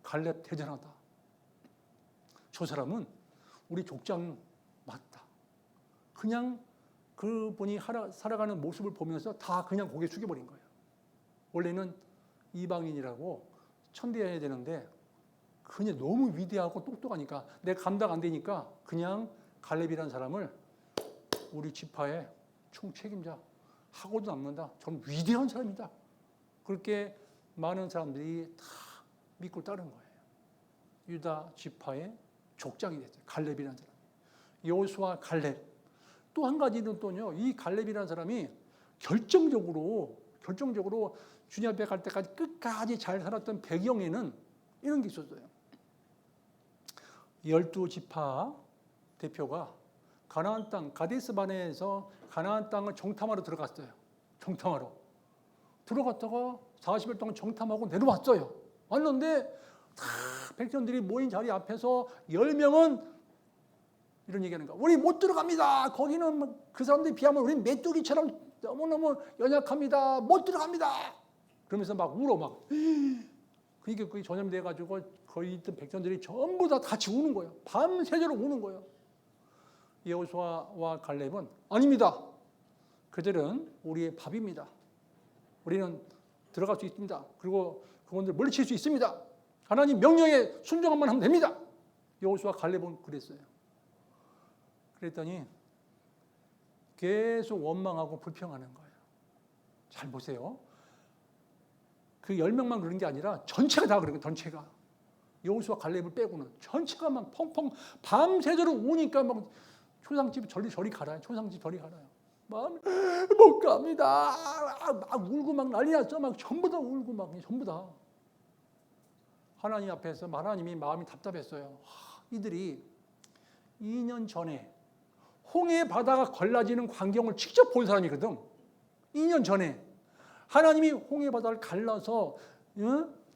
A: 갈렙 대단하다. 저 사람은 우리 족장 맞다. 그냥 그분이 살아가는 모습을 보면서 다 그냥 고개 숙여버린 거예요. 원래는 이방인이라고 천대해야 되는데 그냥 너무 위대하고 똑똑하니까 내가 감당 안 되니까 그냥 갈렙이라는 사람을 우리 지파의 총책임자 하고도 남는다. 저는 위대한 사람이다. 그렇게 많은 사람들이 다 믿고 따른 거예요. 유다 지파의 족장이 됐어요. 갈렙이라는 사람. 여호수아 갈렙. 또 한 가지는 또요. 이 갈렙이라는 사람이 결정적으로 주님 앞에 갈 때까지 끝까지 잘 살았던 배경에는 이런 게 있었어요. 12지파 대표가 가나안 땅 가데스 바네에서 가나안 땅을 정탐하러 들어갔어요. 정탐하러. 들어갔다가 40일 동안 정탐하고 내려왔어요. 왔는데 다 백성들이 모인 자리 앞에서 10명은 이런 얘기하는 거야. 우리 못 들어갑니다. 거기는 그 사람들에 비하면 우리는 메뚜기처럼 너무너무 연약합니다. 못 들어갑니다. 그러면서 막 울어 막. 그러니까 그게 전염돼가지고 거기 있던 백성들이 전부 다 같이 우는 거예요. 밤새도록 우는 거예요. 여호수아와 갈렙은 아닙니다. 그들은 우리의 밥입니다. 우리는 들어갈 수 있습니다. 그리고 그분들 물리칠 수 있습니다. 하나님 명령에 순종만 하면 됩니다. 여호수아 갈렙은 그랬어요. 그랬더니 계속 원망하고 불평하는 거예요. 잘 보세요. 그 10명만 그런 게 아니라 전체가 다 그런 거예요. 전체가. 여호수아 갈렙을 빼고는 전체가 막 펑펑 밤새도록 우니까 막 초상집 저리 가라요. 초상집 저리 가라요. 못 갑니다. 막 울고 막 난리 났죠. 막 전부 다 울고 막 전부 다. 하나님 앞에서 하나님이 마음이 답답했어요. 이들이 2년 전에 홍해 바다가 갈라지는 광경을 직접 본 사람이거든. 2년 전에 하나님이 홍해 바다를 갈라서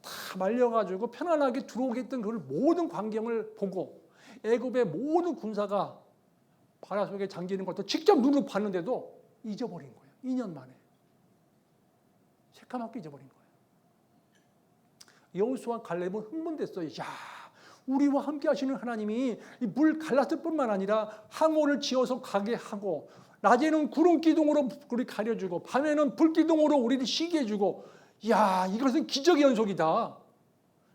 A: 다 말려가지고 편안하게 들어오게 했던 그 모든 광경을 보고 애굽의 모든 군사가 바다 속에 잠기는 것도 직접 눈으로 봤는데도 잊어버린 거예요. 2년 만에. 새까맣게 잊어버린 거예요. 여호수아와 갈렙은 흥분됐어요. 야, 우리와 함께 하시는 하나님이 물 갈랐을 뿐만 아니라 항원을 지어서 가게 하고, 낮에는 구름 기둥으로 우리 가려주고, 밤에는 불 기둥으로 우리를 쉬게 해주고, 야, 이것은 기적의 연속이다.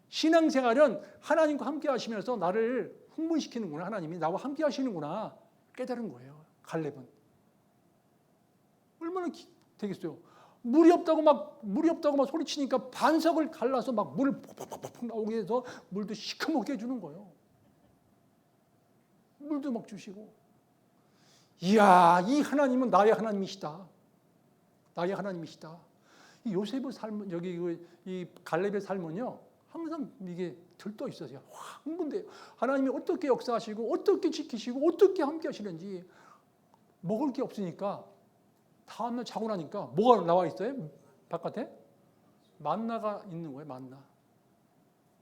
A: 신앙생활은 하나님과 함께 하시면서 나를 흥분시키는구나. 하나님이 나와 함께 하시는구나 깨달은 거예요. 갈렙은 얼마나 되겠어요. 물이 없다고 막 소리치니까 반석을 갈라서 막 물을 퍽퍽퍽 나오게 해서 물도 시커멓게 해주는 거예요. 물도 막 주시고. 이야, 이 하나님은 나의 하나님이시다. 나의 하나님이시다. 이 요셉의 삶은, 여기 이 갈렙의 삶은요, 항상 이게 들떠 있어요. 흥분돼요. 하나님이 어떻게 역사하시고, 어떻게 지키시고, 어떻게 함께 하시는지. 먹을 게 없으니까 다음날 자고 나니까 뭐가 나와 있어요? 바깥에? 만나가 있는 거예요.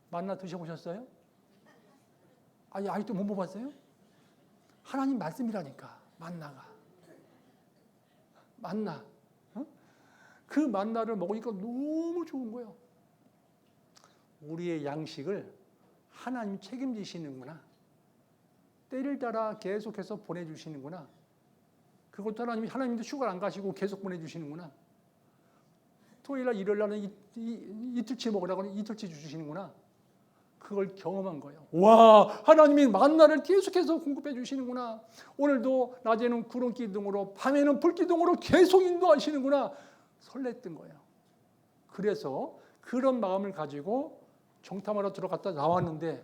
A: 만나 드셔보셨어요? 아니, 아직도 못 먹어봤어요? 하나님 말씀이라니까. 만나. 어? 그 만나를 먹으니까 너무 좋은 거예요. 우리의 양식을 하나님 책임지시는구나. 때를 따라 계속해서 보내주시는구나. 그것도 하나님도 휴가를 안 가시고 계속 보내주시는구나. 토요일날 일요일날은 이틀치 먹으라고 하면 이틀치 주시는구나. 그걸 경험한 거예요. 와, 하나님이 만나를 계속해서 공급해 주시는구나. 오늘도 낮에는 구름 기둥으로, 밤에는 불 기둥으로 계속 인도하시는구나. 설렜던 거예요. 그래서 그런 마음을 가지고 정탐하러 들어갔다 나왔는데,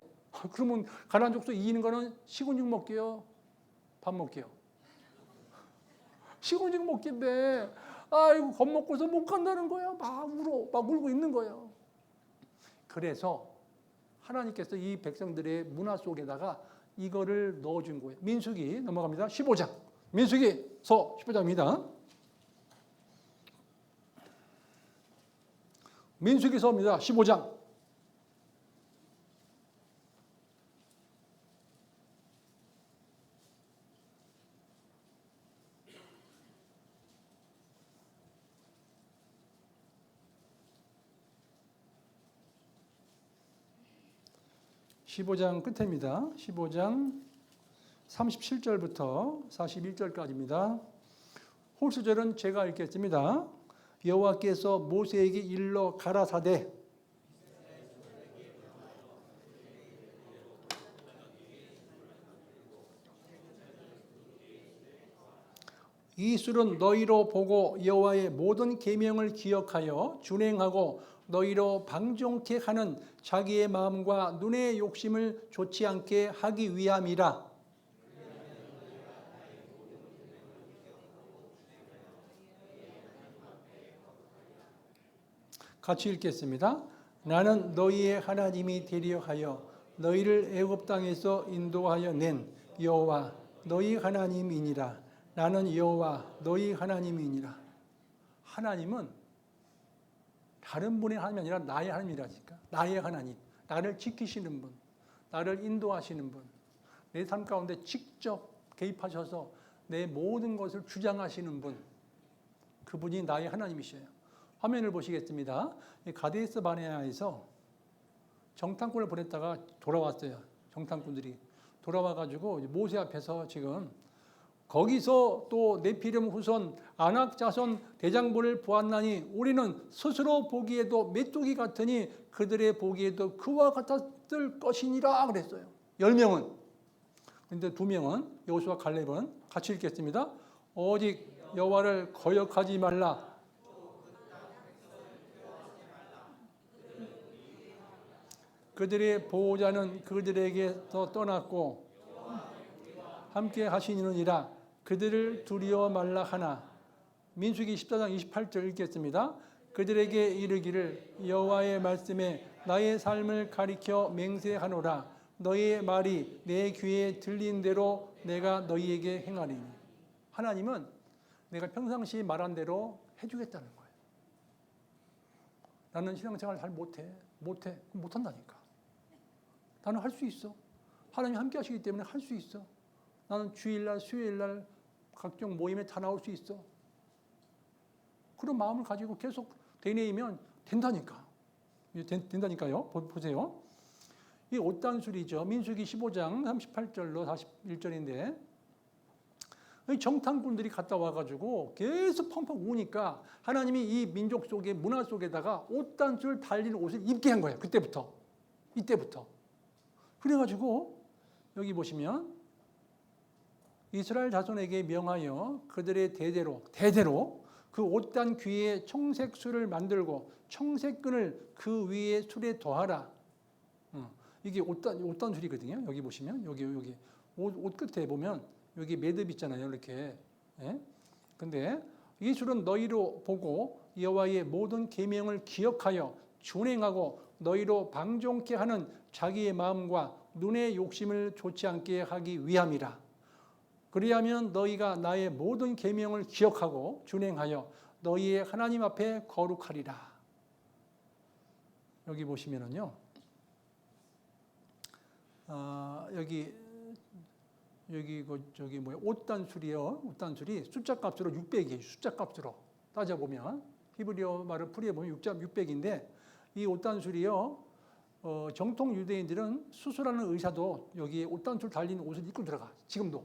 A: 그러면 가나안 족속 이기는 거는 식은죽 먹게요, 밥 먹게요? 식은죽 먹긴데, 아이고 겁먹고서 못 간다는 거예요. 막 울고 있는 거예요. 그래서 하나님께서 이 백성들의 문화 속에다가 이거를 넣어준 거예요. 민수기 넘어갑니다. 15장. 민수기서 15장입니다. 민수기서입니다. 15장. 끝입니다. 15장 37절부터 41절까지입니다. 홀수절은 제가 읽겠습니다. 여호와께서 모세에게 일러 가라사대 이 술은 너희로 보고 여호와의 모든 계명을 기억하여 준행하고 너희로 방종케 하는 자기의 마음과 눈의 욕심을 좋지 않게 하기 위함이라. 같이 읽겠습니다. 나는 너희의 하나님이 되려 하여 너희를 애굽 땅에서 인도하여 낸 여호와 너희 하나님이니라. 나는 여호와 너희 하나님이니라. 하나님은 다른 분의 하나님이 아니라 나의 하나님이라니까. 나의 하나님. 나를 지키시는 분. 나를 인도하시는 분. 내 삶 가운데 직접 개입하셔서 내 모든 것을 주장하시는 분. 그분이 나의 하나님이셔요. 화면을 보시겠습니다. 가데스 바네아에서 정탐꾼을 보냈다가 돌아왔어요. 정탐꾼들이 돌아와가지고 모세 앞에서 지금 거기서 또 네피림 후손 아낙 자손 대장부를 보았나니 우리는 스스로 보기에도 메뚜기 같으니 그들의 보기에도 그와 같았을 것이니라 그랬어요. 10명은. 그런데 2명은 여호수아 갈렙은 같이 읽겠습니다. 오직 여호와를 거역하지 말라. 그들의 보호자는 그들에게서 떠났고 함께 하시느니라. 그들을 두려워 말라 하나. 민수기 14장 28절 읽겠습니다. 그들에게 이르기를 여호와의 말씀에 나의 삶을 가리켜 맹세하노라. 너희의 말이 내 귀에 들린 대로 내가 너희에게 행하리니. 하나님은 내가 평상시 말한 대로 해주겠다는 거예요. 나는 신앙생활 잘 못한다니까. 나는 할 수 있어. 하나님이 함께 하시기 때문에 할 수 있어. 나는 주일날, 수요일날 각종 모임에 다 나올 수 있어. 그런 마음을 가지고 계속 되뇌이면 된다니까. 된다니까요. 보세요. 이 옷단술이죠. 민수기 15장 38절로 41절인데 정탐꾼들이 갔다 와가지고 계속 펑펑 우니까 하나님이 이 민족 속의 문화 속에다가 옷단술 달린 옷을 입게 한 거예요. 이때부터. 그래가지고 여기 보시면 이스라엘 자손에게 명하여 그들의 대대로 그 옷단 귀에 청색술을 만들고 청색끈을 그 위에 술에 더하라. 이게 옷단술이거든요. 여기 보시면 여기 옷 끝에 보면 여기 매듭 있잖아요. 이렇게. 예? 근데 이 술은 너희로 보고 여호와의 모든 계명을 기억하여 준행하고 너희로 방종케 하는 자기의 마음과 눈의 욕심을 좋지 않게 하기 위함이라. 그리하면 너희가 나의 모든 계명을 기억하고 준행하여 너희의 하나님 앞에 거룩하리라. 여기 보시면은요. 여기 저기 뭐야 옷단술이요. 옷단술이 숫자 값으로 600이에요. 숫자 값으로 따져 보면 히브리어 말을 풀이해 보면 600인데 이 옷단술이요. 정통 유대인들은 수술하는 의사도 여기에 옷단술 달린 옷을 입고 들어가. 지금도.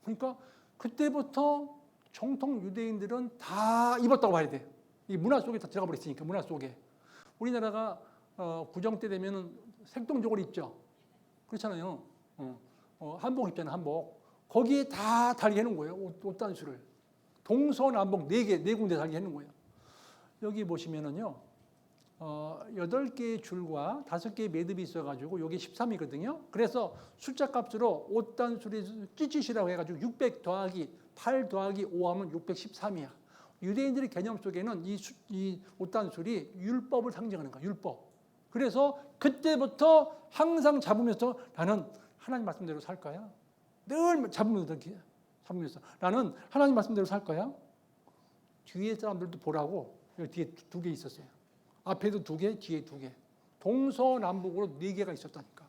A: 그러니까 그때부터 정통 유대인들은 다 입었다고 봐야 돼. 이 문화 속에 다 들어가 버렸으니까 문화 속에. 우리나라가 구정 때 되면은 색동족을 입죠. 그렇잖아요. 한복 입잖아요. 한복. 거기에 다 달게 해놓은 거예요. 옷단술을. 동서남북 4군데 달게 해놓은 거예요. 여기 보시면은요. 8개의 줄과 5개의 매듭이 있어가지고 여기 13이거든요. 그래서 숫자 값으로 옷단술이 찌짓이라고 해가지고 600 더하기 8 더하기 5 하면 613이야. 유대인들의 개념 속에는 이 옷단술이 율법을 상징하는 거야. 율법. 그래서 그때부터 항상 잡으면서 나는 하나님 말씀대로 살 거야. 늘 잡으면서 나는 하나님 말씀대로 살 거야. 뒤에 사람들도 보라고 여기 뒤에 2개 있었어요. 앞에도 2개, 뒤에 2개. 동서남북으로 4개가 있었다니까.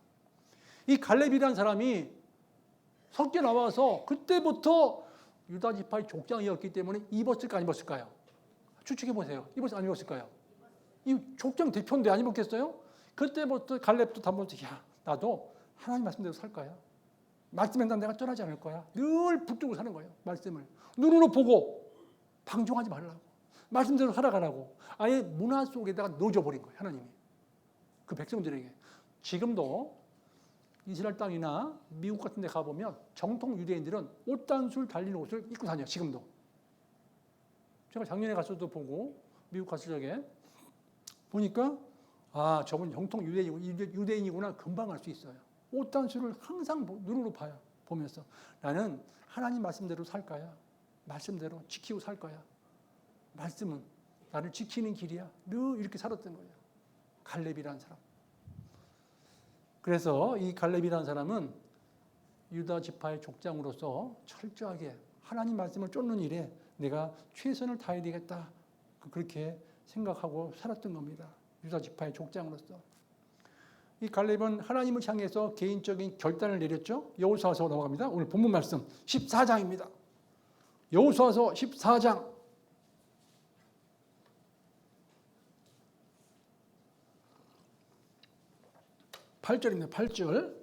A: 이 갈렙이라는 사람이 섞여 나와서 그때부터 유다 지파의 족장이었기 때문에 입었을까 안 입었을까요? 추측해 보세요. 입었을까 안 입었을까요? 이 족장 대표인데 안 입었겠어요? 그때부터 갈렙도 담보면서 야 나도 하나님 말씀대로 살 거야. 말씀에 내가 떠나지 않을 거야. 늘 붙들고 사는 거예요. 말씀을. 눈으로 보고 방종하지 말라고. 말씀대로 살아가라고. 아예 문화 속에다가 넣어줘버린 거예요. 하나님이. 그 백성들에게. 지금도 이스라엘 땅이나 미국 같은 데 가보면 정통 유대인들은 옷단술 달린 옷을 입고 다녀요. 지금도. 제가 작년에 갔어도 보고 미국 갔을 적에 보니까 아 저분 정통 유대인이구나 금방 알 수 있어요. 옷단술을 항상 눈으로 봐요. 보면서 나는 하나님 말씀대로 살 거야. 말씀대로 지키고 살 거야. 말씀은 나를 지키는 길이야. 늘 이렇게 살았던 거예요. 갈렙이라는 사람. 그래서 이 갈렙이라는 사람은 유다 지파의 족장으로서 철저하게 하나님 말씀을 쫓는 일에 내가 최선을 다해야 되겠다. 그렇게 생각하고 살았던 겁니다. 유다 지파의 족장으로서. 이 갈렙은 하나님을 향해서 개인적인 결단을 내렸죠. 여호수아서 넘어갑니다. 오늘 본문 말씀 14장입니다. 여호수아서 14장 8절입니다. 8절.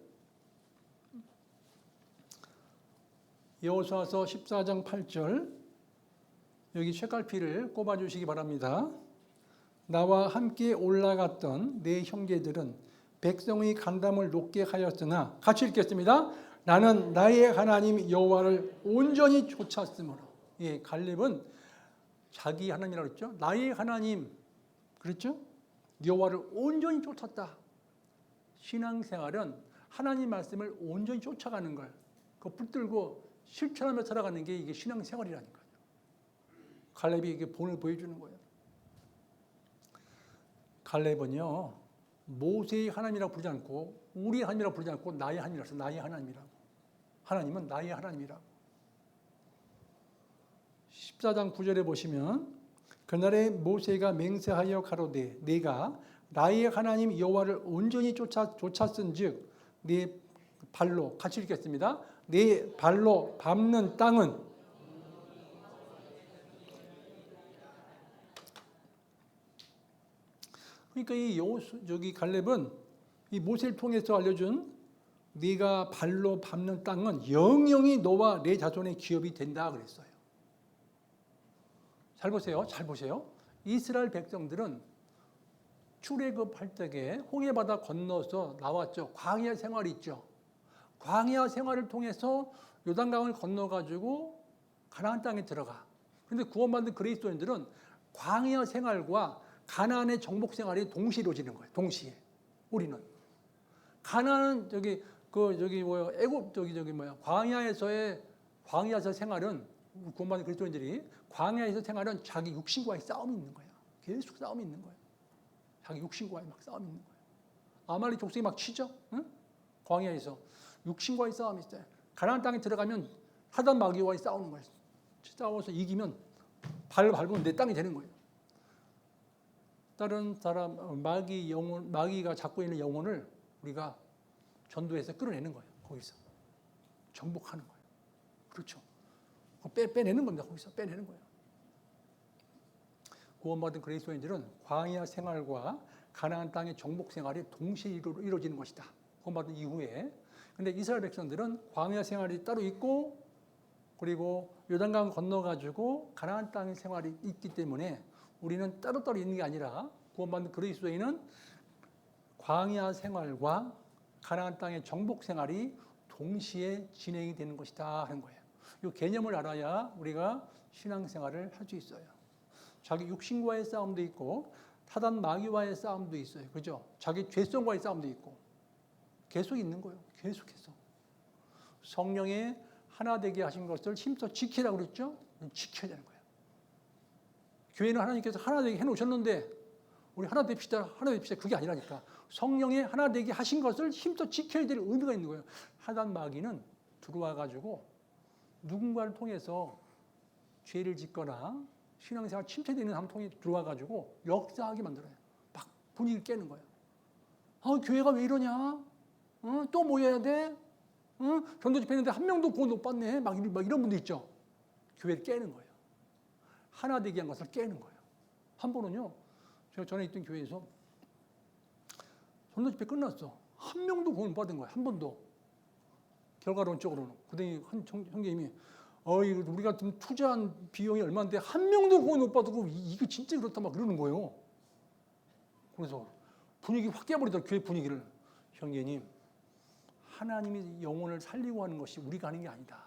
A: 여호수아서 14장 8절. 여기 쇠갈피를 꼽아주시기 바랍니다. 나와 함께 올라갔던 내 형제들은 백성의 간담을 높게 하였으나 같이 읽겠습니다. 나는 나의 하나님 여호와를 온전히 쫓았으므로. 예, 갈렙은 자기 하나님이라고 그랬죠. 나의 하나님 그랬죠. 여호와를 온전히 쫓았다. 신앙생활은 하나님 말씀을 온전히 쫓아가는 걸 그 붙들고 실천하며 살아가는 게 이게 신앙생활이라니까요. 갈렙이 이게 본을 보여주는 거예요. 갈렙은요 모세의 하나님이라고 부르지 않고 우리의 하나님이라고 부르지 않고 나의 하나님이라고 나의 하나님이라고. 하나님은 나의 하나님이라고. 14장 9절에 보시면 그날에 모세가 맹세하여 가로되 내가 나의 하나님 여호와를 온전히 쫓았은즉 네 발로 같이 읽겠습니다. 네 발로 밟는 땅은 그러니까 이 저기 갈렙은 이 모세를 통해서 알려준 네가 발로 밟는 땅은 영영이 너와 내 자손의 기업이 된다 그랬어요. 잘 보세요. 잘 보세요. 이스라엘 백성들은 출애굽할 적에 홍해바다 건너서 나왔죠. 광야 생활이 있죠. 광야 생활을 통해서 요단강을 건너가지고 가나안 땅에 들어가. 그런데 구원받은 그리스도인들은 광야 생활과 가나안의 정복 생활이 동시에 이루어지는 거예요. 동시에. 우리는 가나안은 애굽 광야에서 생활은 구원받은 그리스도인들이 광야에서 생활은 자기 육신과의 싸움이 있는 거야. 계속 싸움이 있는 거야. 자기 육신과의 막 싸움이 있는 거야. 아말렉 족속이 막 치죠. 응? 광야에서 육신과의 싸움이 있어요. 가나안 땅에 들어가면 하단 마귀와의 싸우는 거예요. 싸워서 이기면 발을 밟으면 내 땅이 되는 거예요. 다른 사람 마귀가 잡고 있는 영혼을 우리가 전도해서 끌어내는 거예요. 거기서 정복하는 거예요. 그렇죠. 빼내는 겁니다. 거기서 빼내는 거예요. 구원받은 그리스도인들은 광야 생활과 가나안 땅의 정복 생활이 동시에 이루어지는 것이다. 구원받은 이후에. 근데 이스라엘 백성들은 광야 생활이 따로 있고 그리고 요단강 건너가지고 가나안 땅의 생활이 있기 때문에 우리는 따로따로 있는 게 아니라 구원받은 그리스도인은 광야 생활과 가나안 땅의 정복 생활이 동시에 진행이 되는 것이다 하는 거예요. 이 개념을 알아야 우리가 신앙생활을 할 수 있어요. 자기 육신과의 싸움도 있고 타단 마귀와의 싸움도 있어요. 그죠? 자기 죄성과의 싸움도 있고 계속 있는 거예요. 계속해서. 성령의 하나 되게 하신 것을 힘써 지키라고 그랬죠? 지켜야 되는 거예요. 교회는 하나님께서 하나 되게 해놓으셨는데 우리 하나 됩시다. 그게 아니라니까. 성령의 하나 되게 하신 것을 힘써 지켜야 될 의미가 있는 거예요. 하단 마귀는 들어와가지고 누군가를 통해서 죄를 짓거나 신앙생활 침체되는 사람 통해 들어와가지고 역사하게 만들어요. 막 분위기를 깨는 거예요. 교회가 왜 이러냐? 또 모여야 돼? 전도 집회 했는데 한 명도 구원 못 받네? 막 이런 분도 있죠. 교회를 깨는 거예요. 하나 되게 한 것을 깨는 거예요. 한 번은요, 제가 전에 있던 교회에서 전도 집회 끝났어. 한 명도 구원 못 받은 거예요. 한 번도. 결과론적으로는. 그랬더니 한 형제님이 이거 우리가 좀 투자한 비용이 얼마인데 한 명도 구원 못 받고 이거 진짜 그렇다 막 그러는 거예요. 그래서 분위기 확 깨버리더라고요. 교회 분위기를. 형제님, 하나님이 영혼을 살리고 하는 것이 우리가 하는 게 아니다.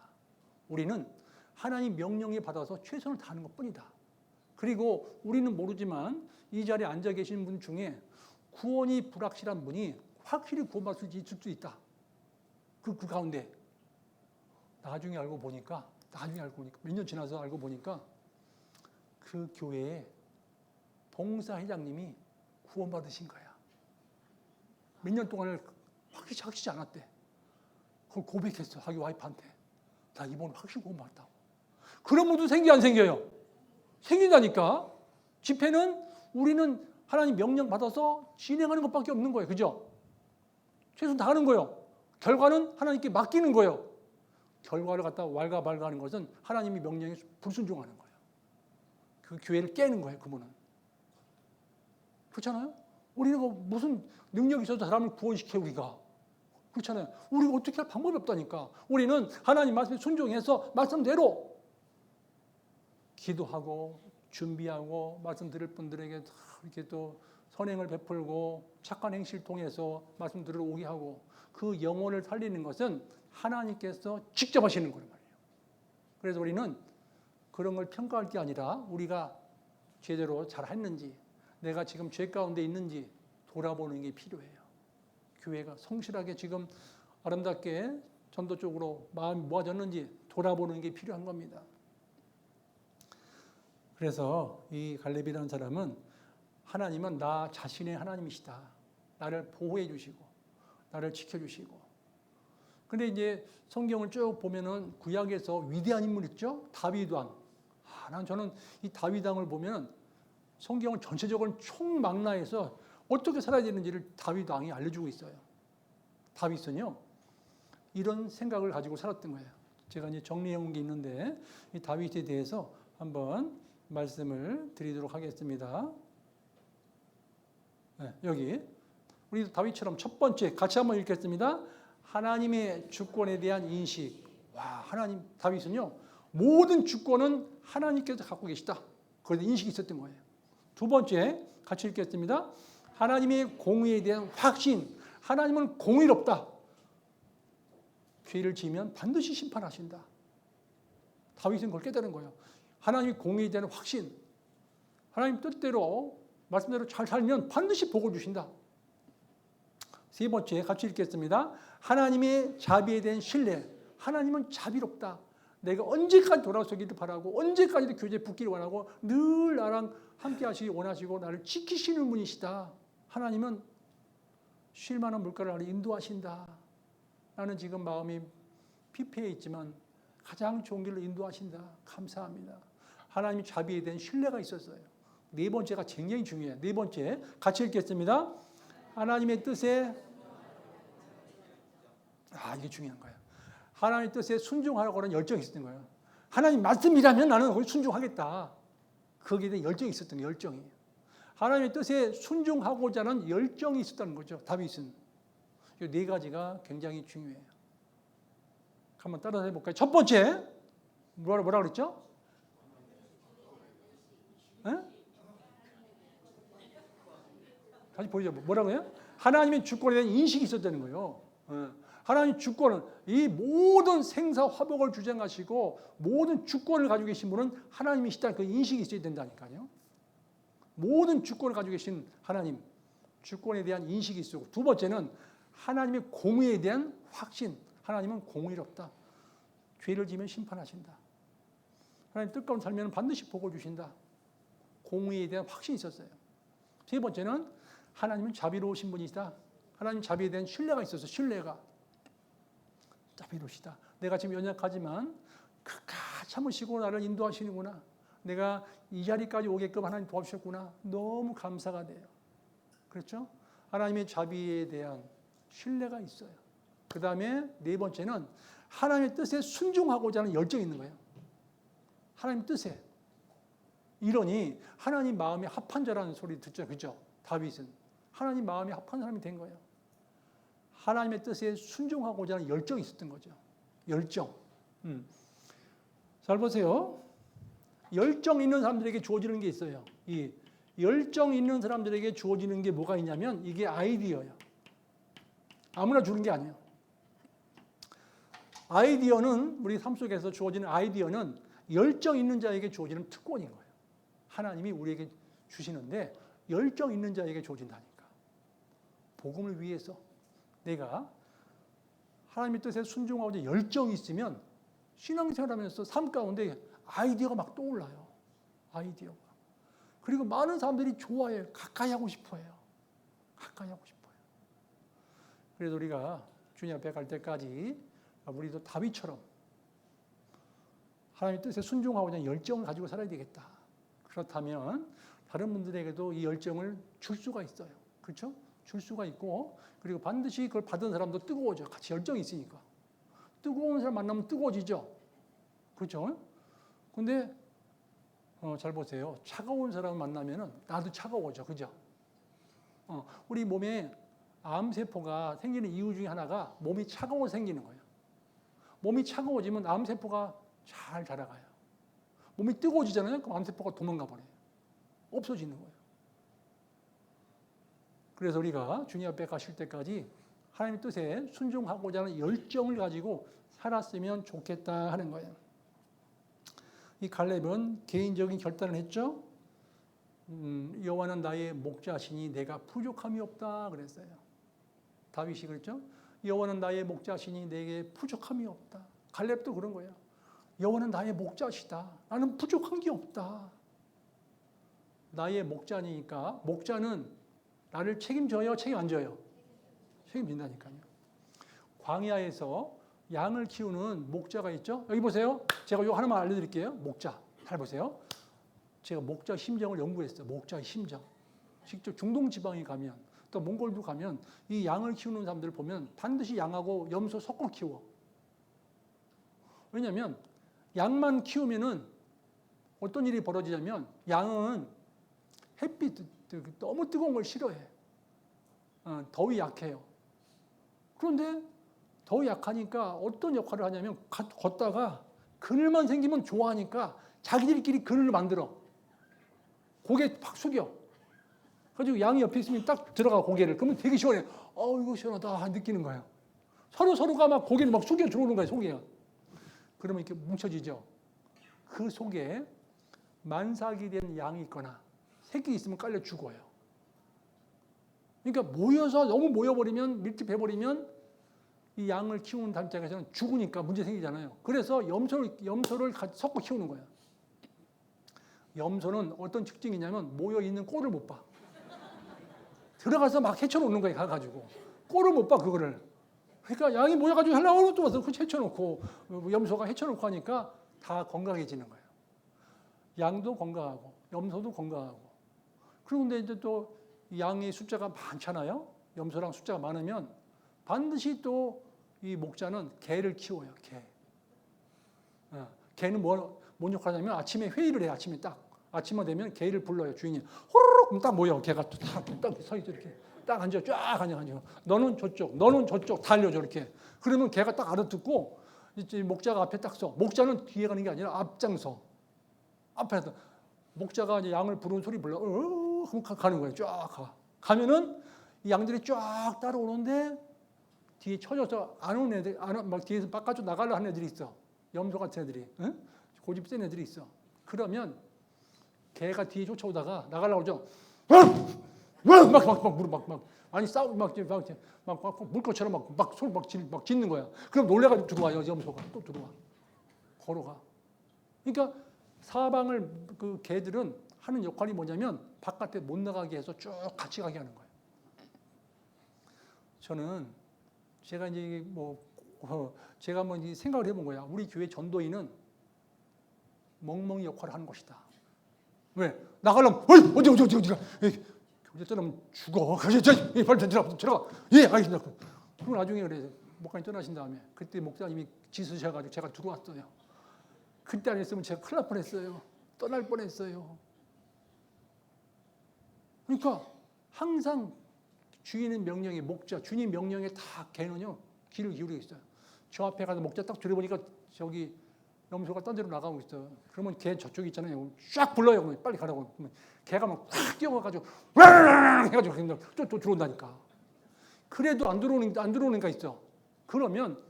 A: 우리는 하나님 명령에 받아서 최선을 다하는 것뿐이다. 그리고 우리는 모르지만 이 자리에 앉아 계신 분 중에 구원이 불확실한 분이 확실히 구원받을 수 있을 수 있다. 그 가운데 나중에 알고 보니까 몇 년 지나서 알고 보니까 그 교회의 봉사회장님이 구원받으신 거야. 몇 년 동안을 확실치 않았대. 그걸 고백했어. 자기 와이프한테. 나 이번에 확실히 구원받았다고. 그런 분도 생겨 안 생겨요? 생긴다니까. 집회는 우리는 하나님 명령 받아서 진행하는 것밖에 없는 거예요. 그죠? 최선 다하는 거예요. 결과는 하나님께 맡기는 거예요. 결과를 갖다 왈가왈가하는 것은 하나님의 명령에 불순종하는 거예요. 그 교회를 깨는 거예요. 그분은. 그렇잖아요? 우리가 무슨 능력이 있어서 사람을 구원시켜 우리가. 그렇잖아요. 우리가 어떻게 할 방법이 없다니까. 우리는 하나님 말씀에 순종해서 말씀대로 기도하고 준비하고 말씀 들을 분들에게 이렇게 또 선행을 베풀고 착한 행실을 통해서 말씀 들으러 오게 하고 그 영혼을 살리는 것은 하나님께서 직접 하시는 거란 말이에요. 그래서 우리는 그런 걸 평가할 게 아니라 우리가 제대로 잘 했는지 내가 지금 죄 가운데 있는지 돌아보는 게 필요해요. 교회가 성실하게 지금 아름답게 전도 쪽으로 마음이 모아졌는지 돌아보는 게 필요한 겁니다. 그래서 이 갈렙이라는 사람은 하나님은 나 자신의 하나님이시다. 나를 보호해 주시고 나를 지켜주시고. 근데 이제 성경을 쭉 보면은 구약에서 위대한 인물 있죠? 다윗 왕. 저는 이 다윗 왕을 보면 성경을 전체적으로 총망라해서 어떻게 살아야 되는지를 다윗 왕이 알려주고 있어요. 다윗은요, 이런 생각을 가지고 살았던 거예요. 제가 이제 정리해 온 게 있는데 이 다윗에 대해서 한번 말씀을 드리도록 하겠습니다. 네, 여기 우리 다윗처럼 첫 번째 같이 한번 읽겠습니다. 하나님의 주권에 대한 인식. 와, 하나님 다윗은요 모든 주권은 하나님께서 갖고 계시다. 그런 인식이 있었던 거예요. 두 번째 같이 읽겠습니다. 하나님의 공의에 대한 확신. 하나님은 공의롭다. 죄를 지으면 반드시 심판하신다. 다윗은 그걸 깨달은 거예요. 하나님의 공의에 대한 확신. 하나님 뜻대로 말씀대로 잘 살면 반드시 복을 주신다. 세 번째 같이 읽겠습니다. 하나님의 자비에 대한 신뢰. 하나님은 자비롭다. 내가 언제까지 돌아서기를 바라고 언제까지도 교제에 붙기를 원하고 늘 나랑 함께 하시기 원하시고 나를 지키시는 분이시다. 하나님은 쉴 만한 물가를 나를 인도하신다. 나는 지금 마음이 피폐해 있지만 가장 좋은 길로 인도하신다. 감사합니다. 하나님의 자비에 대한 신뢰가 있었어요. 네 번째가 굉장히 중요해요. 네 번째 같이 읽겠습니다. 하나님의 뜻에 이게 중요한 거예요. 하나님의 뜻에 순종하라고 하는 열정이 있었던 거예요. 하나님 말씀이라면 나는 거기 순종하겠다. 거기에 대한 열정이 있었던 거예요. 열정이. 하나님의 뜻에 순종하고자 하는 열정이 있었다는 거죠. 다윗은. 이 네 가지가 굉장히 중요해요. 한번 따라서 해볼까요? 첫 번째 뭐라 그랬죠? 네? 다시 보이죠. 뭐라고요? 하나님의 주권에 대한 인식이 있었다는 거예요. 하나님 주권은 이 모든 생사 화복을 주장하시고 모든 주권을 가지고 계신 분은 하나님이시다. 그 인식이 있어야 된다니까요. 모든 주권을 가지고 계신 하나님, 주권에 대한 인식이 있고 두 번째는 하나님의 공의에 대한 확신. 하나님은 공의롭다. 죄를 지면 심판하신다. 하나님 뜻 가운데 살면 반드시 복을 주신다. 공의에 대한 확신이 있었어요. 세 번째는 하나님은 자비로우신 분이시다. 하나님 자비에 대한 신뢰가 있어서 신뢰가 자비로우시다. 내가 지금 연약하지만 끝까지 참으시고 나를 인도하시는구나. 내가 이 자리까지 오게끔 하나님 도와주셨구나. 너무 감사가 돼요. 그렇죠? 하나님의 자비에 대한 신뢰가 있어요. 그 다음에 네 번째는 하나님의 뜻에 순종하고자 하는 열정이 있는 거예요. 하나님 뜻에. 이러니 하나님 마음이 합한 자라는 소리 듣죠. 그죠? 다윗은. 하나님 마음이 합한 사람이 된 거예요. 하나님의 뜻에 순종하고자 하는 열정이 있었던 거죠. 열정. 잘 보세요. 열정 있는 사람들에게 주어지는 게 있어요. 이 열정 있는 사람들에게 주어지는 게 뭐가 있냐면 이게 아이디어예요. 아무나 주는 게 아니에요. 아이디어는 우리 삶 속에서 주어지는 아이디어는 열정 있는 자에게 주어지는 특권인 거예요. 하나님이 우리에게 주시는데 열정 있는 자에게 주어진다니까. 복음을 위해서 내가 하나님의 뜻에 순종하고자 열정이 있으면 신앙생활하면서 삶 가운데 아이디어가 막 떠올라요. 아이디어가. 그리고 많은 사람들이 좋아해요. 가까이 하고 싶어해요. 가까이 하고 싶어요. 그래서 우리가 주님 앞에 갈 때까지 우리도 다윗처럼 하나님의 뜻에 순종하고자 열정을 가지고 살아야 되겠다. 그렇다면 다른 분들에게도 이 열정을 줄 수가 있어요. 그렇죠? 줄 수가 있고 그리고 반드시 그걸 받은 사람도 뜨거워져. 같이 열정이 있으니까. 뜨거운 사람 만나면 뜨거워지죠. 그렇죠? 근데 잘 보세요. 차가운 사람 만나면 나도 차가워져. 그죠? 우리 몸에 암세포가 생기는 이유 중에 하나가 몸이 차가워 생기는 거예요. 몸이 차가워지면 암세포가 잘 자라가요. 몸이 뜨거워지잖아요. 그럼 암세포가 도망가 버려요. 없어지는 거예요. 그래서 우리가 주님 앞에 가실 때까지 하나님의 뜻에 순종하고자 하는 열정을 가지고 살았으면 좋겠다 하는 거예요. 이 갈렙은 개인적인 결단을 했죠. 여호와는 나의 목자시니 내가 부족함이 없다 그랬어요. 다윗이 그랬죠. 여호와는 나의 목자시니 내게 부족함이 없다. 갈렙도 그런 거예요. 여호와는 나의 목자시다. 나는 부족한 게 없다. 나의 목자니까 목자는 나를 책임져요? 책임 안 져요? 책임진다니까요. 광야에서 양을 키우는 목자가 있죠. 여기 보세요. 제가 이거 하나만 알려드릴게요. 목자. 잘 보세요. 제가 목자 심정을 연구했어요. 목자의 심정. 직접 중동 지방에 가면 또 몽골도 가면 이 양을 키우는 사람들을 보면 반드시 양하고 염소 섞어 키워. 왜냐하면 양만 키우면은 어떤 일이 벌어지냐면 양은 햇빛 너무 뜨거운 걸 싫어해. 더위 약해요. 그런데 더위 약하니까 어떤 역할을 하냐면 걷다가 그늘만 생기면 좋아하니까 자기들끼리 그늘을 만들어. 고개 팍 숙여. 그래가지고 양이 옆에 있으면 딱 들어가 고개를. 그러면 되게 시원해. 이거 시원하다 느끼는 거예요. 서로가 막 고개를 막 숙여 들어오는 거예요. 속에. 그러면 이렇게 뭉쳐지죠. 그 속에 만삭이 된 양이 있거나 새끼 있으면 깔려 죽어요. 그러니까 모여서 너무 모여버리면 밀집해버리면 이 양을 키우는 단짝에서는 죽으니까 문제 생기잖아요. 그래서 염소를 같이 섞어 키우는 거예요. 염소는 어떤 특징이냐면 모여있는 꼴을 못 봐. 들어가서 막 헤쳐놓는 거예요. 가가지고 꼴을 못 봐 그거를. 그러니까 양이 모여가지고 하려고 또 와서 그 헤쳐놓고 염소가 헤쳐놓고 하니까 다 건강해지는 거예요. 양도 건강하고 염소도 건강하고. 그런데 이제 또 양의 숫자가 많잖아요. 염소랑 숫자가 많으면 반드시 또 이 목자는 개를 키워요. 개. 개는 뭔 역할을 하냐면 아침에 회의를 해요. 아침만 되면 개를 불러요. 주인이 호로록 딱 모여. 개가 딱 서 있죠. 이렇게 딱 앉아. 쫙 앉아. 너는 저쪽 다 알려줘. 이렇게. 그러면 개가 딱 알아듣고 이제 목자가 앞에 딱 서. 목자는 뒤에 가는 게 아니라 앞장서. 앞에서 목자가 이제 양을 부르는 소리 불러. 그럼 가는 거예요. 쫙 가. 가면은 이 양들이 쫙 따라오는데 뒤에 쳐져서 안 오는 애들, 막 뒤에서 바깥으로 나가려 하는 애들이 있어. 염소 같은 애들이. 응? 고집 센 애들이 있어. 그러면 개가 뒤에 쫓아오다가 나가려고 그러죠. 아니 싸우고 막 물것처럼 막 소리 막 짖는 거야. 그럼 놀래가지고 들어와요. 염소가 또 들어와. 걸어가. 그러니까 사방을 그 개들은 하는 역할이 뭐냐면 바깥에 못 나가게 해서 쭉 같이 가게 하는 거예요. 저는 제가 이제 제가 한번 생각을 해본 거야. 우리 교회 전도인은 멍멍이 역할을 하는 것이다. 왜? 나가려면 어디가? 교회 떠나면 죽어. 빨리 들어가. 예, 알겠습니다. 그리고 나중에 그래 목사님 떠나신 다음에 그때 목사님이 지수셔가지고 제가 들어왔어요. 그때 안 했으면 제가 큰일 날 뻔했어요. 떠날 뻔했어요. 그러니까 항상 주인의 명령에 목자, 주님 명령에 다 개는요 귀를 기울이고 있어요. 저 앞에 가서 목자 딱 들여보니까 저기 염소가 딴 데로 나가고 있어요. 그러면 개 저쪽에 있잖아요. 쫙 불러요. 빨리 가라고. 그러면 개가 막 확 뛰어가가지고 해가지고 또 들어온다니까. 그래도 안 들어오는 게 있어. 그러면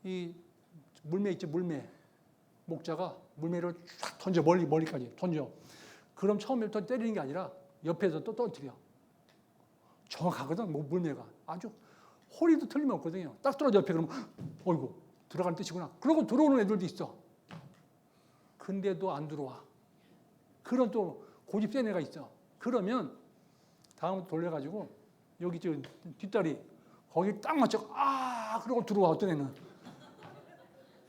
A: 이 물매 있죠, 물매. 목자가 물매를 쫙 던져 멀리까지 던져. 그럼 처음부터 때리는 게 아니라 옆에서 또 떨어뜨려. 정확하거든, 물매가. 아주 호리도 틀림없거든요. 딱 떨어져 옆에 그러면 어이구 들어가는 뜻이구나. 그러고 들어오는 애들도 있어. 근데도 안 들어와. 그런 또 고집 센 애가 있어. 그러면 다음부터 돌려가지고 여기 저 뒷다리 거기 딱 맞춰. 그러고 들어와. 어떤 애는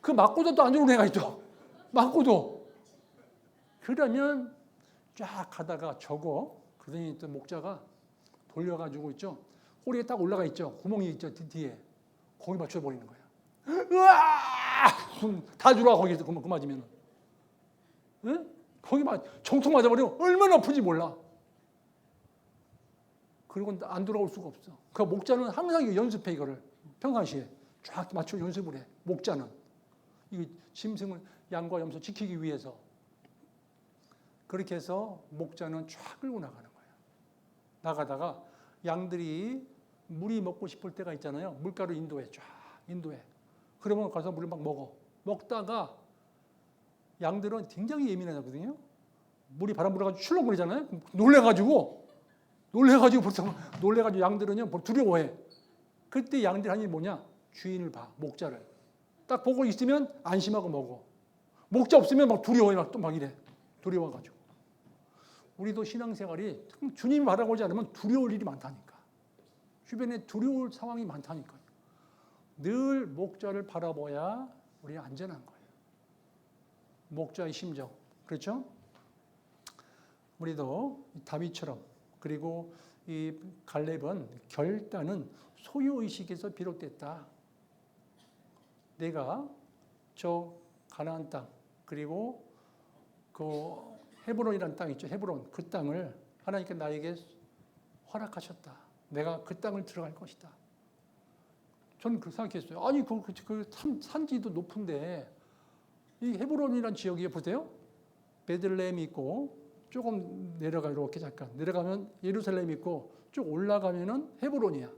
A: 그 맞고도 또 안 들어오는 애가 있죠. 맞고도. 그러면 쫙 가다가 그러더니 또 목자가 돌려가지고 있죠. 꼬리에 딱 올라가 있죠. 구멍이 있죠. 뒤에. 거기 맞춰버리는 거야. 으아! 다 들어와 거기서 그 맞으면. 응? 거기 정통 맞아버리면 얼마나 아픈지 몰라. 그리고 안 돌아올 수가 없어. 그 목자는 항상 연습해 이거를. 평상시에 쫙 맞춰 연습을 해. 목자는. 이 짐승을 양과 염소 지키기 위해서. 그렇게 해서 목자는 쫙 끌고 나가는 거예요. 나가다가 양들이 물이 먹고 싶을 때가 있잖아요. 물가로 인도해. 그러면 가서 물을 막 먹어. 먹다가 양들은 굉장히 예민하거든요. 물이 바람 불어가지고 출렁거리잖아요. 놀래가지고 양들은요 두려워해. 그때 양들 하는 일이 뭐냐? 주인을 봐. 목자를. 딱 보고 있으면 안심하고 먹어. 목자 없으면 막 두려워해. 막 이래. 두려워가지고. 우리도 신앙생활이 주님이 바라보지 않으면 두려울 일이 많다니까. 주변에 두려울 상황이 많다니까요. 늘 목자를 바라봐야 우리 안전한 거예요. 목자의 심정. 그렇죠? 우리도 다윗처럼 그리고 이 갈렙은 결단은 소유의식에서 비롯됐다. 내가 저 가나안 땅 그리고 그 헤브론이라는 땅 있죠. 헤브론 그 땅을 하나님께 나에게 허락하셨다. 내가 그 땅을 들어갈 것이다. 저는 그렇게 생각했어요. 아니 그 산지도 높은데 이 헤브론이라는 지역이 보세요. 베들레헴이 있고 조금 내려가 이렇게 잠깐 내려가면 예루살렘이 있고 쭉 올라가면은 헤브론이야.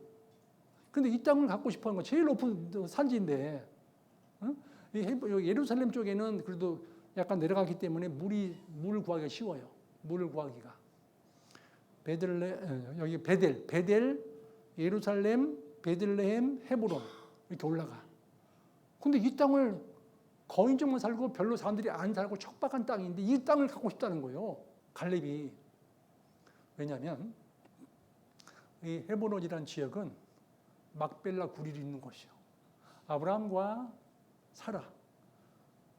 A: 근데 이 땅을 갖고 싶어하는 거 제일 높은 산지인데, 이 예루살렘 쪽에는 그래도 약간 내려가기 때문에 물을 구하기가 쉬워요. 물을 구하기가. 여기 베델, 예루살렘, 베들레헴, 헤브론 이렇게 올라가. 근데 이 땅을 거인족만 살고 별로 사람들이 안 살고 척박한 땅인데 이 땅을 갖고 싶다는 거예요. 갈렙이. 왜냐하면 이 헤브론이라는 지역은 막벨라 구리로 있는 곳이요. 아브라함과 사라,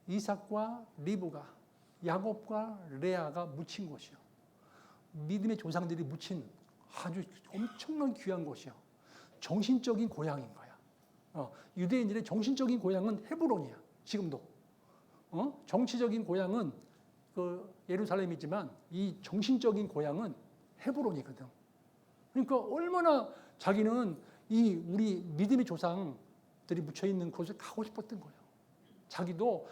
A: 이삭과 리브가, 야곱과 레아가 묻힌 곳이요. 믿음의 조상들이 묻힌 아주 엄청난 귀한 곳이요. 정신적인 고향인 거야. 유대인들의 정신적인 고향은 헤브론이야. 지금도. 정치적인 고향은 그 예루살렘이지만 이 정신적인 고향은 헤브론이거든. 그러니까 얼마나 자기는 이 우리 믿음의 조상들이 묻혀 있는 곳을 가고 싶었던 거예요. 자기도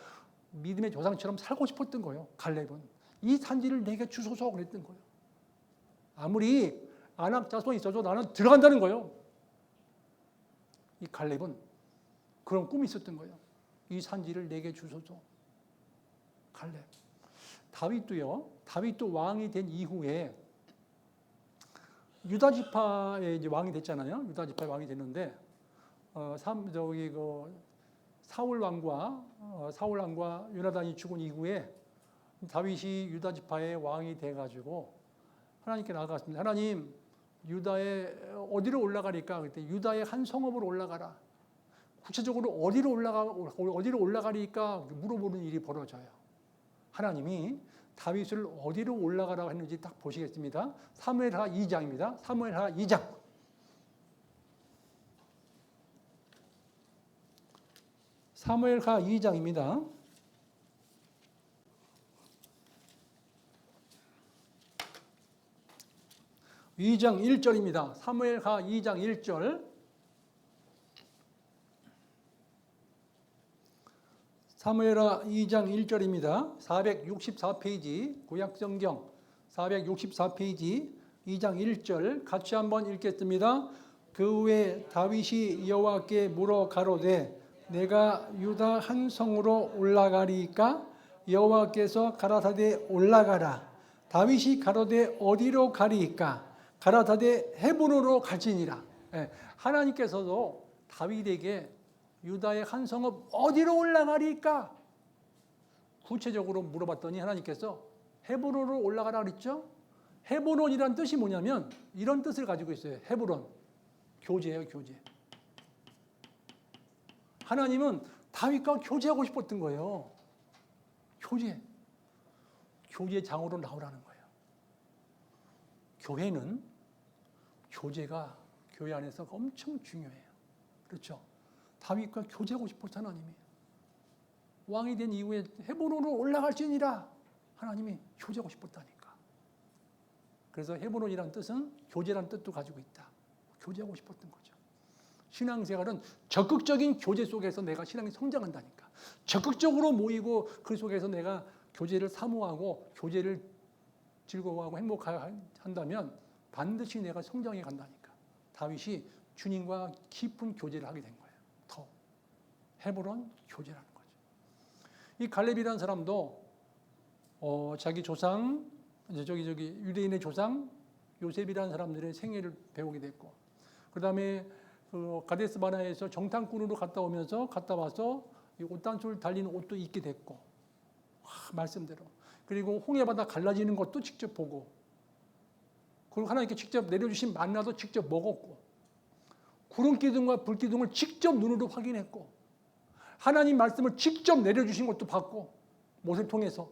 A: 믿음의 조상처럼 살고 싶었던 거예요. 갈렙은 이 산지를 내게 주소서 그랬던 거예요. 아무리 아낙 자손이 있어도 나는 들어간다는 거예요. 이 갈렙은 그런 꿈이 있었던 거예요. 이 산지를 내게 주소서. 갈렙. 다윗도 왕이 된 이후에 유다 지파의 이제 왕이 됐잖아요. 유다 지파의 왕이 됐는데 사울 왕과 요나단이 죽은 이후에 다윗이 유다 지파의 왕이 돼가지고 하나님께 나아갔습니다. 하나님, 유다에 어디로 올라가니까? 그때 유다의 한 성읍으로 올라가라. 구체적으로 어디로 올라가리까 물어보는 일이 벌어져요. 하나님이 다윗을 어디로 올라가라고 했는지 딱 보시겠습니다. 사무엘하 2장입니다. 사무엘하 2장. 사무엘하 2장입니다. 2장 1절입니다. 사무엘하 2장 1절. 사무엘하 2장 1절입니다. 464페이지 구약성경 464페이지 2장 1절 같이 한번 읽겠습니다. 그 후에 다윗이 여호와께 물어 가로되 내가 유다 한 성으로 올라가리까? 여호와께서 가라사대 올라가라. 다윗이 가로되 어디로 가리이까? 가라사대 헤브론으로 갈지니라. 하나님께서도 다윗에게 유다의 한 성읍 어디로 올라가리까? 구체적으로 물어봤더니 하나님께서 헤브론으로 올라가라 그랬죠? 헤브론이란 뜻이 뭐냐면 이런 뜻을 가지고 있어요. 헤브론. 교제예요, 교제. 하나님은 다윗과 교제하고 싶었던 거예요. 교제. 교제 장으로 나오라는 거예요. 교회는 교제가 교회 안에서 엄청 중요해요. 그렇죠? 다윗과 교제하고 싶었죠, 하나님이. 왕이 된 이후에 헤브론으로 올라갈지니라. 하나님이 교제하고 싶었다니까. 그래서 헤브론이라는 뜻은 교제라는 뜻도 가지고 있다. 교제하고 싶었던 거죠. 신앙생활은 적극적인 교제 속에서 내가 신앙이 성장한다니까. 적극적으로 모이고 그 속에서 내가 교제를 사모하고 교제를 즐거워하고 행복한다면 반드시 내가 성장해 간다니까. 다윗이 주님과 깊은 교제를 하게 된 거예요. 더 헤브론 교제라는 거죠. 이 갈렙이라는 사람도 자기 조상 유대인의 조상 요셉이라는 사람들의 생애를 배우게 됐고, 그 다음에 가데스 바네아에서 정탐꾼으로 갔다 와서 옷단술 달린 옷도 입게 됐고, 말씀대로. 그리고 홍해바다 갈라지는 것도 직접 보고, 그리고 하나님께 직접 내려주신 만나도 직접 먹었고, 구름 기둥과 불 기둥을 직접 눈으로 확인했고, 하나님 말씀을 직접 내려주신 것도 봤고, 모세를 통해서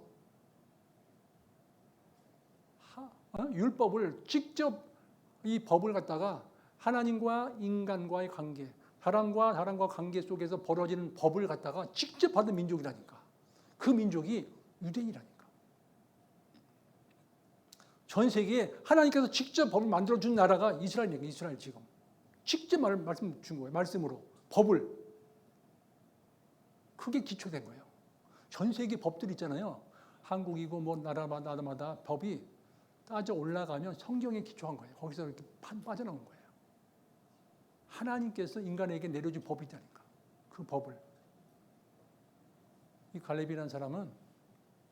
A: 율법을 직접 이 법을 갖다가 하나님과 인간과의 관계, 사람과 사람과 관계 속에서 벌어지는 법을 갖다가 직접 받은 민족이라니까. 그 민족이 유대인이라니까. 전 세계에 하나님께서 직접 법을 만들어준 나라가 이스라엘이에요. 이스라엘 지금. 직접 말씀 준 거예요. 말씀으로. 법을. 그게 기초된 거예요. 전 세계 법들 있잖아요. 한국이고 뭐 나라마다 법이 따져 올라가면 성경에 기초한 거예요. 거기서 이렇게 빠져나온 거예요. 하나님께서 인간에게 내려준 법이다니까. 그 법을. 이 갈렙이라는 사람은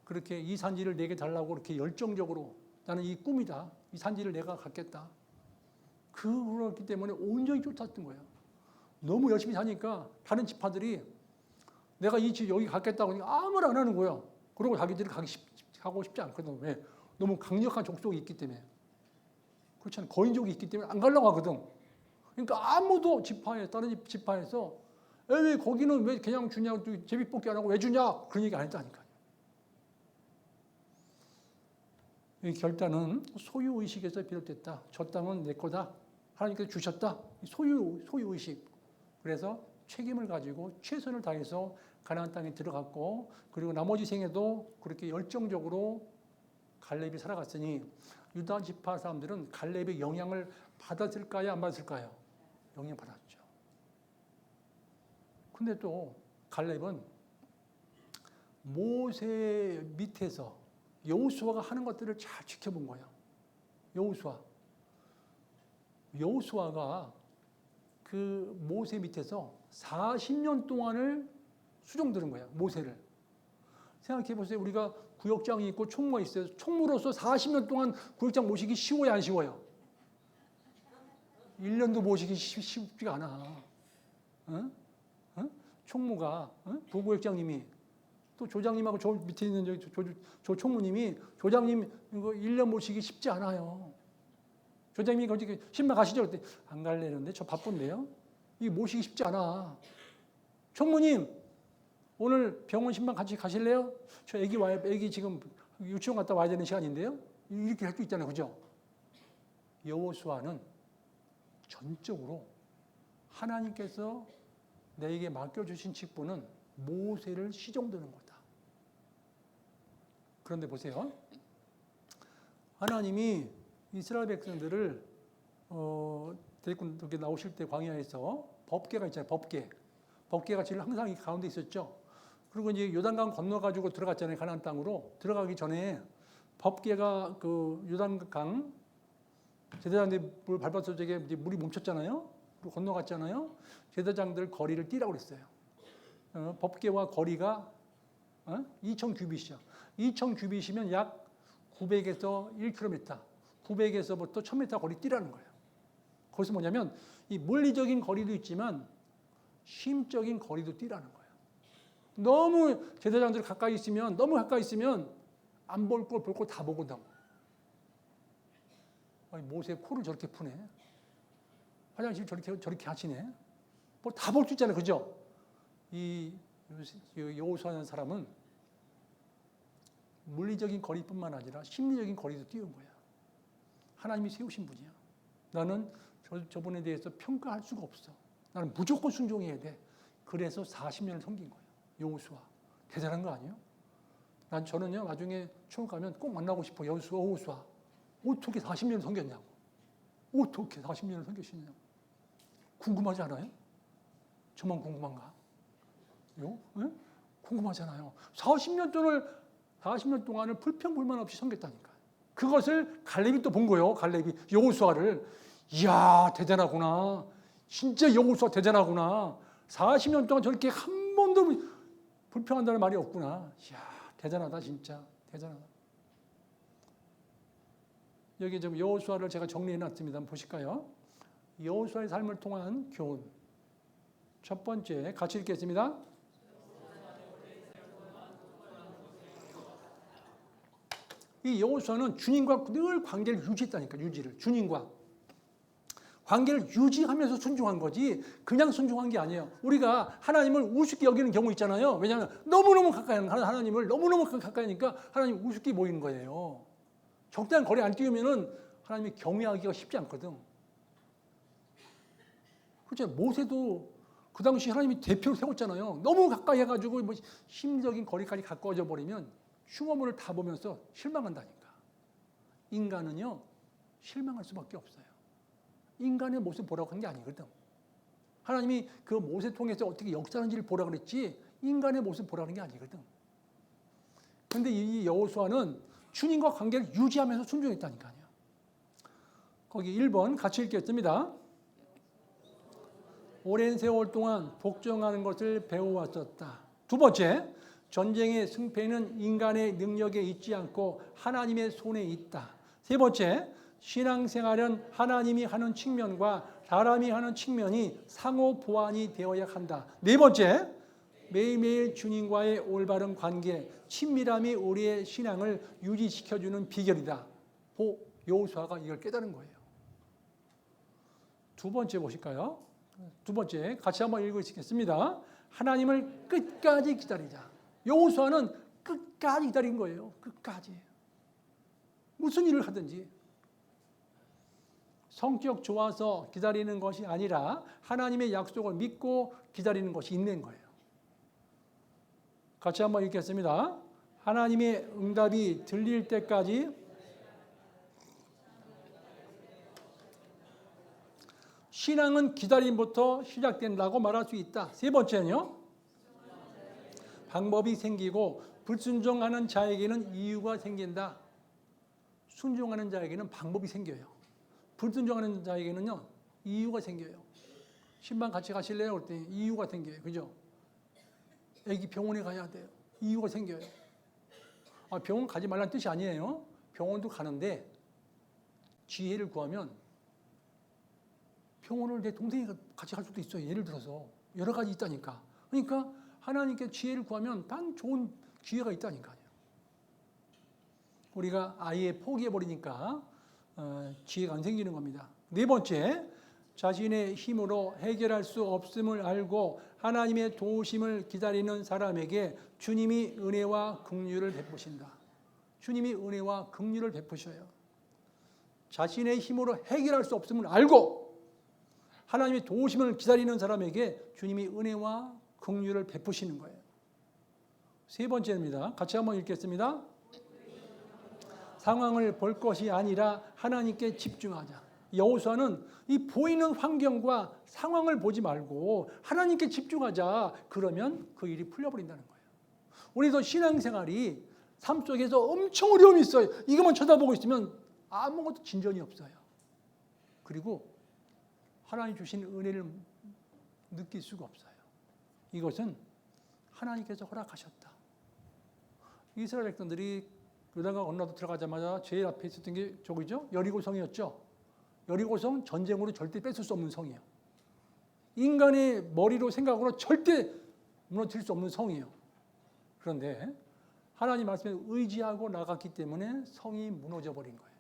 A: 그렇게 이 산지를 내게 달라고 그렇게 열정적으로 나는 이 꿈이다. 이 산지를 내가 갖겠다. 그렇기 때문에 온전히 쫓았던 거예요. 너무 열심히 사니까 다른 지파들이 내가 이 집 여기 갖겠다고 하니까 아무 말 안 하는 거예요. 그러고 자기들이 가고 싶지 않거든. 왜? 너무 강력한 족속이 있기 때문에. 그렇잖아요. 거인족이 있기 때문에 안 가려고 하거든. 그러니까 아무도 다른 지파에서 왜 거기는 왜 그냥 주냐, 제비뽑기 안 하고 왜 주냐, 그런 얘기 안 했다니까요. 이 결단은 소유의식에서 비롯됐다. 저 땅은 내 거다. 하나님께서 주셨다. 소유의식. 그래서 책임을 가지고 최선을 다해서 가나안 땅에 들어갔고, 그리고 나머지 생에도 그렇게 열정적으로 갈렙이 살아갔으니 유다 지파 사람들은 갈렙의 영향을 받았을까요? 안 받았을까요? 영향 받았죠. 근데 또 갈렙은 모세 밑에서 여호수아가 하는 것들을 잘 지켜본 거예요. 여호수아가 그 모세 밑에서 40년 동안을 수종 들은 거예요. 모세를. 생각해 보세요. 우리가 구역장이 있고 총무가 있어요. 총무로서 40년 동안 구역장 모시기 쉬워요, 안 쉬워요? 1년도 모시기 쉽지가 않아. 응? 총무가, 부구역장님이, 또 조장님하고 저 밑에 있는 저 총무님이, 조장님 이거 1년 모시기 쉽지 않아요. 조장님이 거기 신방 가시죠? 그때 안 갈래는데 저 바쁜데요. 이 모시기 쉽지 않아. 총무님 오늘 병원 신방 같이 가실래요? 저 애기 와요. 애기 지금 유치원 갔다 와야 되는 시간인데요. 이렇게 할 수 있잖아요, 그죠? 여호수아는 전적으로 하나님께서 내게 맡겨주신 직분은 모세를 시종드는 거다. 그런데 보세요. 하나님이 이스라엘 백성들을 데리고 이렇게 나오실 때 광야에서 법궤가 있잖아요. 법궤가 제일 항상 이 가운데 있었죠. 그리고 이제 요단강 건너가지고 들어갔잖아요. 가나안 땅으로. 들어가기 전에 법궤가 그 요단강 제사장들 물 밟아서 저게 물이 멈췄잖아요. 그리고 건너갔잖아요. 제사장들 거리를 뛰라고 그랬어요. 법궤와 거리가 2,000규빗이죠. 2,000규빗이면 약 900에서 1km, 900에서부터 1000m 거리 뛰라는 거예요. 거기서 뭐냐면 이 물리적인 거리도 있지만 심적인 거리도 뛰라는 거예요. 너무 제사장들 가까이 있으면 안 볼 걸 볼 거 다 보거든. 모세 코를 저렇게 푸네. 화장실 저렇게 하시네. 뭐 다 볼 수 있잖아요, 그죠? 이 여호수아라는 사람은 물리적인 거리뿐만 아니라 심리적인 거리도 띄운 거야. 하나님이 세우신 분이야. 나는 저분에 대해서 평가할 수가 없어. 나는 무조건 순종해야 돼. 그래서 40년을 섬긴 거예요. 여호수아. 대단한 거 아니에요? 저는요, 나중에 추억 가면 꼭 만나고 싶어. 여호수아. 어떻게 40년을 섬겼냐고. 어떻게 40년을 섬겼느냐고. 궁금하지 않아요? 저만 궁금한가? 네? 궁금하잖아요. 40년 동안을 불평불만 없이 섬겼다니까. 그것을 갈렙이 또 본 거예요. 갈렙이 여호수아를. 이야, 대단하구나. 진짜 여호수아 대단하구나. 40년 동안 저렇게 한 번도 불평한다는 말이 없구나. 이야, 대단하다 진짜. 대단하다. 여기 좀 여호수아를 제가 정리해 놨습니다. 한번 보실까요? 여호수아의 삶을 통한 교훈. 첫 번째, 같이 읽겠습니다. 이 여호수아는 주님과 늘 관계를 유지했다니까. 주님과 관계를 유지하면서 순종한 거지 그냥 순종한 게 아니에요. 우리가 하나님을 우습게 여기는 경우 있잖아요. 왜냐하면 너무너무 가까이 하는 하나님을 너무너무 가까이 하니까 하나님 우습게 보이는 거예요. 적당한 거리 안 띄우면은 하나님이 경외하기가 쉽지 않거든. 그렇죠. 모세도 그 당시 하나님이 대표로 세웠잖아요. 너무 가까이 해가지고 뭐 심리적인 거리까지 가까워져 버리면 흉어물을 다 보면서 실망한다니까. 인간은요, 실망할 수밖에 없어요. 인간의 모습 보라고 한 게 아니거든. 하나님이 그 모세 통해서 어떻게 역사하는지를 보라 그랬지 인간의 모습 보라는 게 아니거든. 그런데 이 여호수아는 주님과 관계를 유지하면서 순종했다니까요. 거기 1번 같이 읽겠습니다. 오랜 세월 동안 복종하는 것을 배워왔었다. 두 번째, 전쟁의 승패는 인간의 능력에 있지 않고 하나님의 손에 있다. 세 번째, 신앙생활은 하나님이 하는 측면과 사람이 하는 측면이 상호 보완이 되어야 한다. 네 번째, 매일매일 주님과의 올바른 관계, 친밀함이 우리의 신앙을 유지시켜주는 비결이다. 여호수아가 이걸 깨달은 거예요. 두 번째 보실까요? 두 번째 같이 한번 읽으시겠습니다. 하나님을 끝까지 기다리자. 여호수아는 끝까지 기다린 거예요. 끝까지. 무슨 일을 하든지. 성격 좋아서 기다리는 것이 아니라 하나님의 약속을 믿고 기다리는 것이 있는 거예요. 같이 한번 읽겠습니다. 하나님의 응답이 들릴 때까지 신앙은 기다림부터 시작된다고 말할 수 있다. 세 번째는요. 방법이 생기고 불순종하는 자에게는 이유가 생긴다. 순종하는 자에게는 방법이 생겨요. 불순종하는 자에게는요. 이유가 생겨요. 신방 같이 가실래요? 그럴 때 이유가 생겨요. 그죠? 애기 병원에 가야 돼요. 이유가 생겨요. 병원 가지 말라는 뜻이 아니에요. 병원도 가는데 지혜를 구하면 병원을 내 동생이 같이 갈 수도 있어요. 예를 들어서 여러 가지 있다니까. 그러니까 하나님께 지혜를 구하면 단 좋은 기회가 있다니까요. 우리가 아예 포기해버리니까 지혜가 안 생기는 겁니다. 네 번째, 자신의 힘으로 해결할 수 없음을 알고 하나님의 도우심을 기다리는 사람에게 주님이 은혜와 긍휼을 베푸신다. 주님이 은혜와 긍휼을 베푸셔요. 자신의 힘으로 해결할 수 없음을 알고 하나님의 도우심을 기다리는 사람에게 주님이 은혜와 긍휼을 베푸시는 거예요. 세 번째입니다. 같이 한번 읽겠습니다. 상황을 볼 것이 아니라 하나님께 집중하자. 여호수아는 이 보이는 환경과 상황을 보지 말고 하나님께 집중하자. 그러면 그 일이 풀려버린다는 거예요. 우리도 신앙생활이 삶 속에서 엄청 어려움이 있어요. 이것만 쳐다보고 있으면 아무것도 진전이 없어요. 그리고 하나님 주신 은혜를 느낄 수가 없어요. 이것은 하나님께서 허락하셨다. 이스라엘 백성들이 요단강 건너서 들어가자마자 제일 앞에 있었던 게 저기죠? 여리고성이었죠. 여리고성 전쟁으로 절대 뺏을 수 없는 성이에요. 인간의 머리로 생각으로 절대 무너뜨릴 수 없는 성이에요. 그런데 하나님 말씀에 의지하고 나갔기 때문에 성이 무너져 버린 거예요.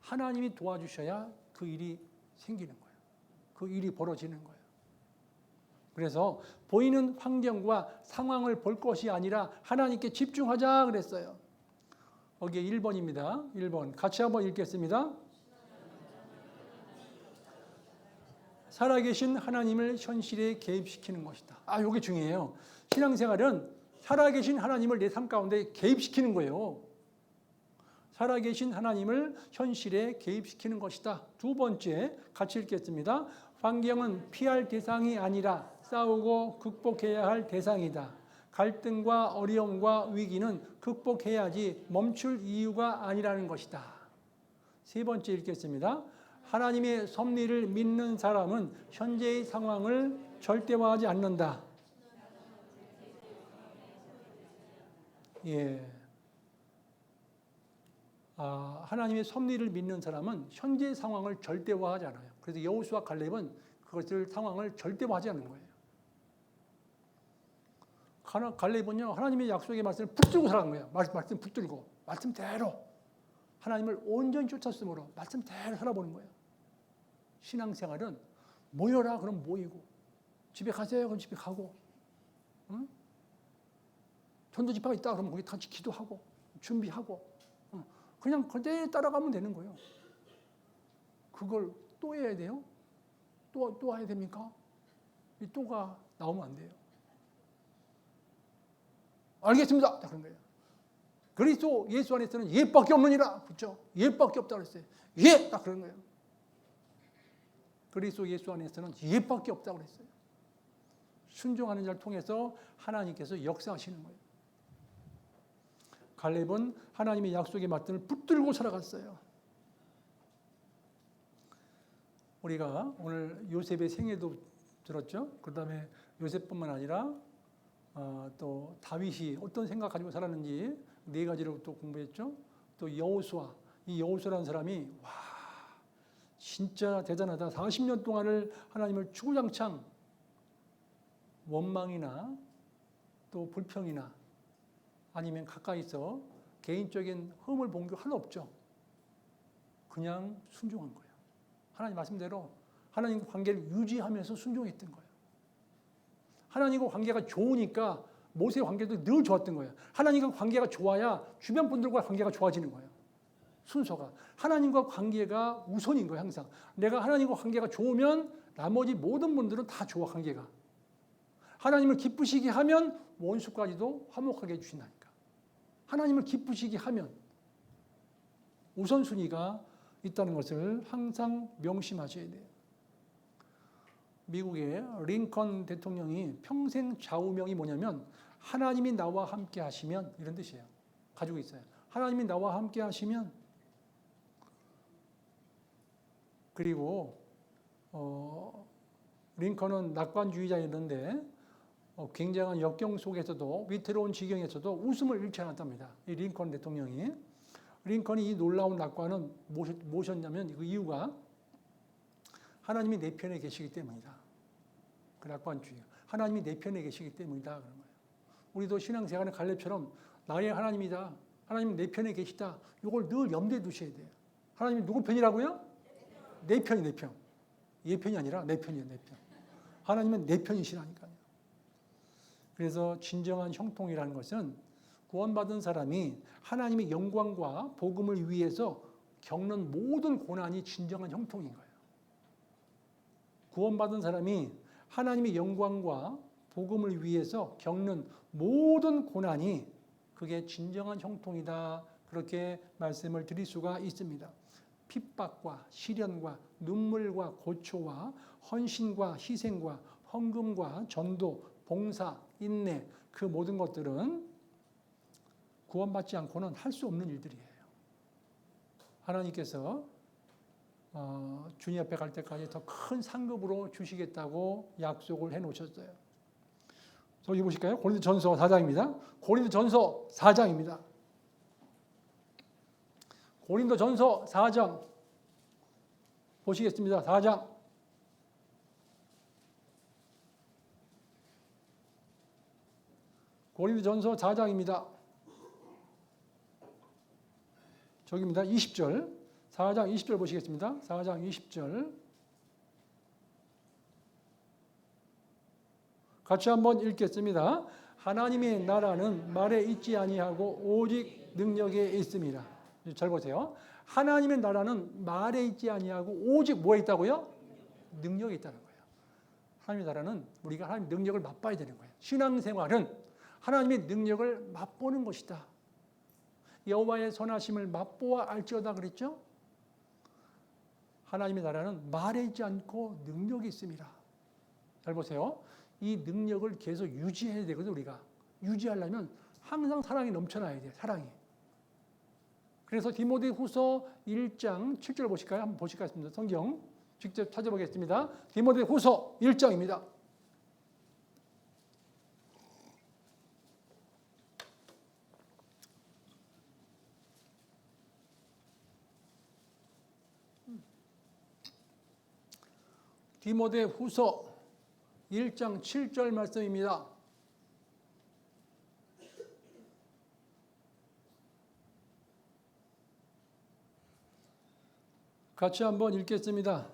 A: 하나님이 도와주셔야 그 일이 생기는 거예요. 그 일이 벌어지는 거예요. 그래서 보이는 환경과 상황을 볼 것이 아니라 하나님께 집중하자 그랬어요. 거기에 1번입니다. 1번 같이 한번 읽겠습니다. 살아계신 하나님을 현실에 개입시키는 것이다. 이게 중요해요. 신앙생활은 살아계신 하나님을 내 삶 가운데 개입시키는 거예요. 살아계신 하나님을 현실에 개입시키는 것이다. 두 번째 같이 읽겠습니다. 환경은 피할 대상이 아니라 싸우고 극복해야 할 대상이다. 갈등과 어려움과 위기는 극복해야지 멈출 이유가 아니라는 것이다. 세 번째 읽겠습니다. 하나님의 섭리를 믿는 사람은 현재의 상황을 절대화하지 않는다. 하나님의 섭리를 믿는 사람은 현재의 상황을 절대화하지 않아요. 그래서 여호수아 갈렙은 그것을 상황을 절대화하지 않는 거예요. 갈렙은요 하나님의 약속의 말씀을 붙들고 살아간 거예요. 말씀 붙들고 말씀대로 하나님을 온전히 쫓았으므로 말씀대로 살아보는 거예요. 신앙생활은 모여라 그럼 모이고 집에 가세요 그럼 집에 가고 전도집회가 있다 그러면 거기 같이 기도하고 준비하고 그냥 그대로 따라가면 되는 거예요. 그걸 또 해야 돼요? 또 해야 됩니까? 이 또가 나오면 안 돼요. 알겠습니다. 그런 거예요. 그리스도 예수 안에서는 옛밖에 없느니라. 그렇죠? 옛밖에 없다 그랬어요. 예! 딱 그런 거예요. 그리스도 예수 안에서는 옛밖에 없다고 그랬어요. 순종하는 자를 통해서 하나님께서 역사하시는 거예요. 갈렙은 하나님의 약속의 말씀을 붙들고 살아갔어요. 우리가 오늘 요셉의 생애도 들었죠. 그 다음에 요셉뿐만 아니라 또 다윗이 어떤 생각 가지고 살았는지 4가지로 또 공부했죠. 또 여호수아, 이 여호수아라는 사람이 와 진짜 대단하다. 40년 동안을 하나님을 주구장창 원망이나 또 불평이나 아니면 가까이서 개인적인 흠을 본 게 하나 없죠. 그냥 순종한 거예요. 하나님 말씀대로 하나님과 관계를 유지하면서 순종했던 거예요. 하나님과 관계가 좋으니까 모세의 관계도 늘 좋았던 거예요. 하나님과 관계가 좋아야 주변 분들과 관계가 좋아지는 거예요. 순서가. 하나님과 관계가 우선인 거예요. 항상. 내가 하나님과 관계가 좋으면 나머지 모든 분들은 다 좋아. 관계가. 하나님을 기쁘시게 하면 원수까지도 화목하게 해주신다니까. 하나님을 기쁘시게 하면 우선순위가 있다는 것을 항상 명심하셔야 돼요. 미국의 링컨 대통령이 평생 좌우명이 뭐냐면 하나님이 나와 함께 하시면 이런 뜻이에요. 가지고 있어요. 하나님이 나와 함께 하시면. 그리고 링컨은 낙관주의자였는데 굉장한 역경 속에서도 위태로운 지경에서도 웃음을 잃지 않았답니다. 이 링컨 대통령이. 링컨이 이 놀라운 낙관은 무엇이었냐면 그 이유가 하나님이 내 편에 계시기 때문이다. 그 낙관주의. 하나님이 내 편에 계시기 때문이다. 그런 거예요. 우리도 신앙생활은 갈렙처럼 나의 하나님이다. 하나님은 내 편에 계시다. 이걸 늘 염두에 두셔야 돼요. 하나님이 누구 편이라고요? 내 편이 내 편. 얘 편이 아니라 내 편이에요. 내 편. 하나님은 내 편이시라니까요. 그래서 진정한 형통이라는 것은 구원받은 사람이 하나님의 영광과 복음을 위해서 겪는 모든 고난이 진정한 형통인 거예요. 구원받은 사람이 하나님의 영광과 복음을 위해서 겪는 모든 고난이 그게 진정한 형통이다. 그렇게 말씀을 드릴 수가 있습니다. 핍박과 시련과 눈물과 고초와 헌신과 희생과 헌금과 전도, 봉사, 인내 그 모든 것들은 구원받지 않고는 할 수 없는 일들이에요. 하나님께서 주님 앞에 갈 때까지 더 큰 상급으로 주시겠다고 약속을 해놓으셨어요. 저기 보실까요? 고린도전서 4장입니다. 고린도전서 4장입니다. 고린도전서 4장 보시겠습니다. 4장. 고린도전서 4장입니다. 저기입니다. 20절. 4장 20절 보시겠습니다. 4장 20절. 같이 한번 읽겠습니다. 하나님의 나라는 말에 있지 아니하고 오직 능력에 있습니다. 잘 보세요. 하나님의 나라는 말에 있지 아니하고 오직 뭐에 있다고요? 능력에 있다는 거예요. 하나님의 나라는 우리가 하나님의 능력을 맛봐야 되는 거예요. 신앙생활은 하나님의 능력을 맛보는 것이다. 여호와의 선하심을 맛보아 알지어다 그랬죠? 하나님의 나라는 말에 있지 않고 능력이 있습니다. 잘 보세요. 이 능력을 계속 유지해야 되거든요. 우리가 유지하려면 항상 사랑이 넘쳐나야 돼요. 사랑이. 그래서 디모데후서 1장 7절 보실까요? 한번 보실까요? 성경 직접 찾아보겠습니다. 디모데후서 1장입니다. 디모데후서 1장 7절 말씀입니다. 같이 한번 읽겠습니다.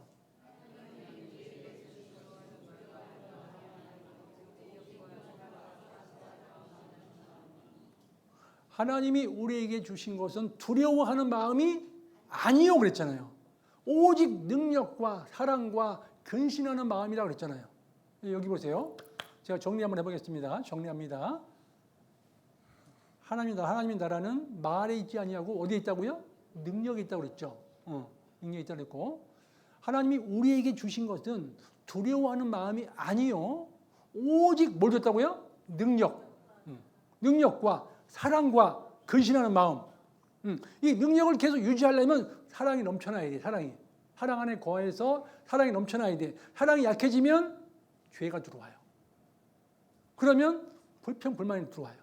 A: 하나님이 우리에게 주신 것은 두려워하는 마음이 아니요 그랬잖아요. 오직 능력과 사랑과 근신하는 마음이라고 그랬잖아요. 여기 보세요. 제가 정리 한번 해보겠습니다. 정리합니다. 하나님의 나라는 말에 있지 아니하고 어디에 있다고요? 능력에 있다고 그랬죠. 능력에 있다고 그랬고, 하나님이 우리에게 주신 것은 두려워하는 마음이 아니요, 오직 뭘 줬다고요? 능력과 사랑과 근신하는 마음. 이 능력을 계속 유지하려면 사랑이 넘쳐나야 돼. 사랑 안에 거해서 사랑이 넘쳐나야 돼. 사랑이 약해지면 죄가 들어와요. 그러면 불평불만이 들어와요.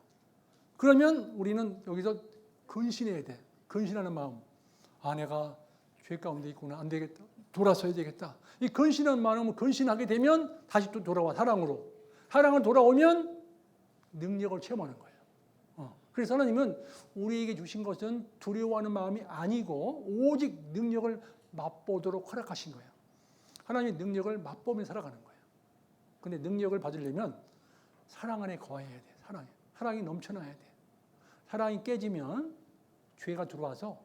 A: 그러면 우리는 여기서 근신해야 돼. 근신하는 마음. 내가 죄 가운데 있구나. 안 되겠다. 돌아서야 되겠다. 이 근신하는 마음을 근신하게 되면 다시 또 돌아와. 사랑으로 돌아오면 능력을 체험하는 거예요. 그래서 하나님은 우리에게 주신 것은 두려워하는 마음이 아니고 오직 능력을 맛보도록 허락하신 거예요. 하나님의 능력을 맛보며 살아가는 거예요. 근데 능력을 받으려면 사랑 안에 거해야 돼. 사랑이 넘쳐나야 돼. 사랑이 깨지면 죄가 들어와서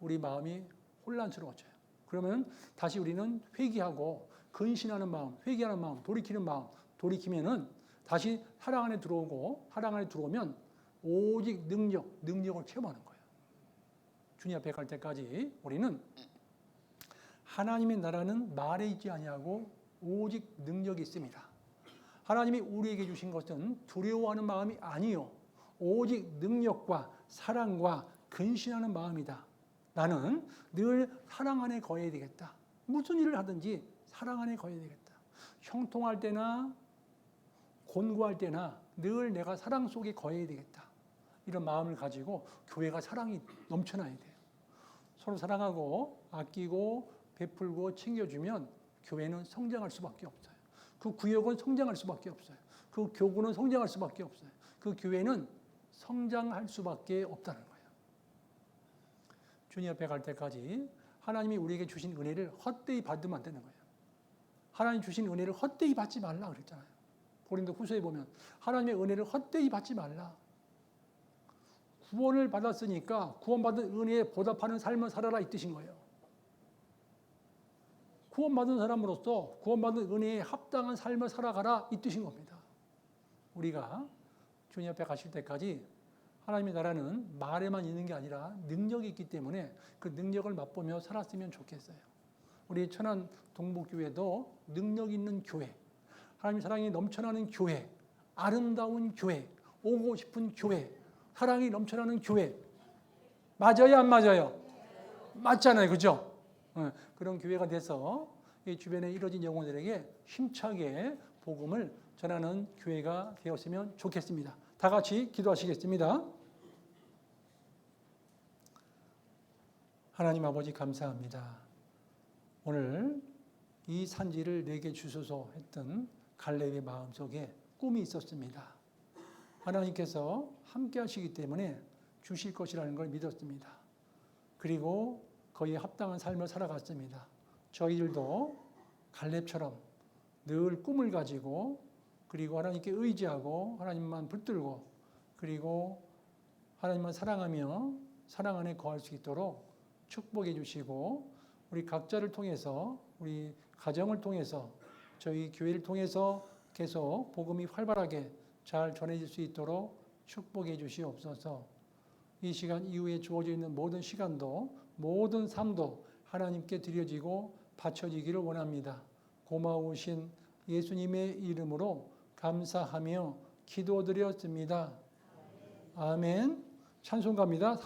A: 우리 마음이 혼란스러워져요. 그러면 다시 우리는 회개하고 근신하는 마음, 회개하는 마음, 돌이키는 마음, 돌이키면은 다시 사랑 안에 들어오고, 사랑 안에 들어오면 오직 능력을 체험하는 거예요. 주님 앞에 갈 때까지 우리는 하나님의 나라는 말에 있지 아니하고 오직 능력이 있습니다. 하나님이 우리에게 주신 것은 두려워하는 마음이 아니요, 오직 능력과 사랑과 근신하는 마음이다. 나는 늘 사랑 안에 거해야 되겠다. 무슨 일을 하든지 사랑 안에 거해야 되겠다. 형통할 때나 곤고할 때나 늘 내가 사랑 속에 거해야 되겠다. 이런 마음을 가지고 교회가 사랑이 넘쳐나야 돼요. 서로 사랑하고 아끼고 베풀고 챙겨주면 교회는 성장할 수밖에 없어요. 그 구역은 성장할 수밖에 없어요. 그 교구는 성장할 수밖에 없어요. 그 교회는 성장할 수밖에 없다는 거예요. 주님 앞에 갈 때까지 하나님이 우리에게 주신 은혜를 헛되이 받으면 안 되는 거예요. 하나님 주신 은혜를 헛되이 받지 말라 그랬잖아요. 고린도 후서에 보면 하나님의 은혜를 헛되이 받지 말라. 구원을 받았으니까 구원받은 은혜에 보답하는 삶을 살아라 이 뜻인 거예요. 구원받은 사람으로서 구원받은 은혜에 합당한 삶을 살아가라 이 뜻인 겁니다. 우리가 주님 앞에 가실 때까지 하나님의 나라는 말에만 있는 게 아니라 능력이 있기 때문에 그 능력을 맛보며 살았으면 좋겠어요. 우리 천안 동북교회도 능력 있는 교회, 하나님의 사랑이 넘쳐나는 교회, 아름다운 교회, 오고 싶은 교회, 사랑이 넘쳐나는 교회. 맞아요, 안 맞아요? 맞잖아요, 그죠? 그런 교회가 돼서 이 주변에 이뤄진 영혼들에게 힘차게 복음을 전하는 교회가 되었으면 좋겠습니다. 다 같이 기도하시겠습니다. 하나님 아버지 감사합니다. 오늘 이 산지를 내게 주소서 했던 갈렙의 마음속에 꿈이 있었습니다. 하나님께서 함께 하시기 때문에 주실 것이라는 걸 믿었습니다. 그리고 거기에 합당한 삶을 살아갔습니다. 저희들도 갈렙처럼 늘 꿈을 가지고 그리고 하나님께 의지하고 하나님만 붙들고 그리고 하나님만 사랑하며 사랑 안에 거할 수 있도록 축복해 주시고 우리 각자를 통해서 우리 가정을 통해서 저희 교회를 통해서 계속 복음이 활발하게 잘 전해질 수 있도록 축복해 주시옵소서. 이 시간 이후에 주어져 있는 모든 시간도 모든 삶도 하나님께 드려지고 바쳐지기를 원합니다. 고마우신 예수님의 이름으로 감사하며 기도드렸습니다. 아멘. 찬송가입니다.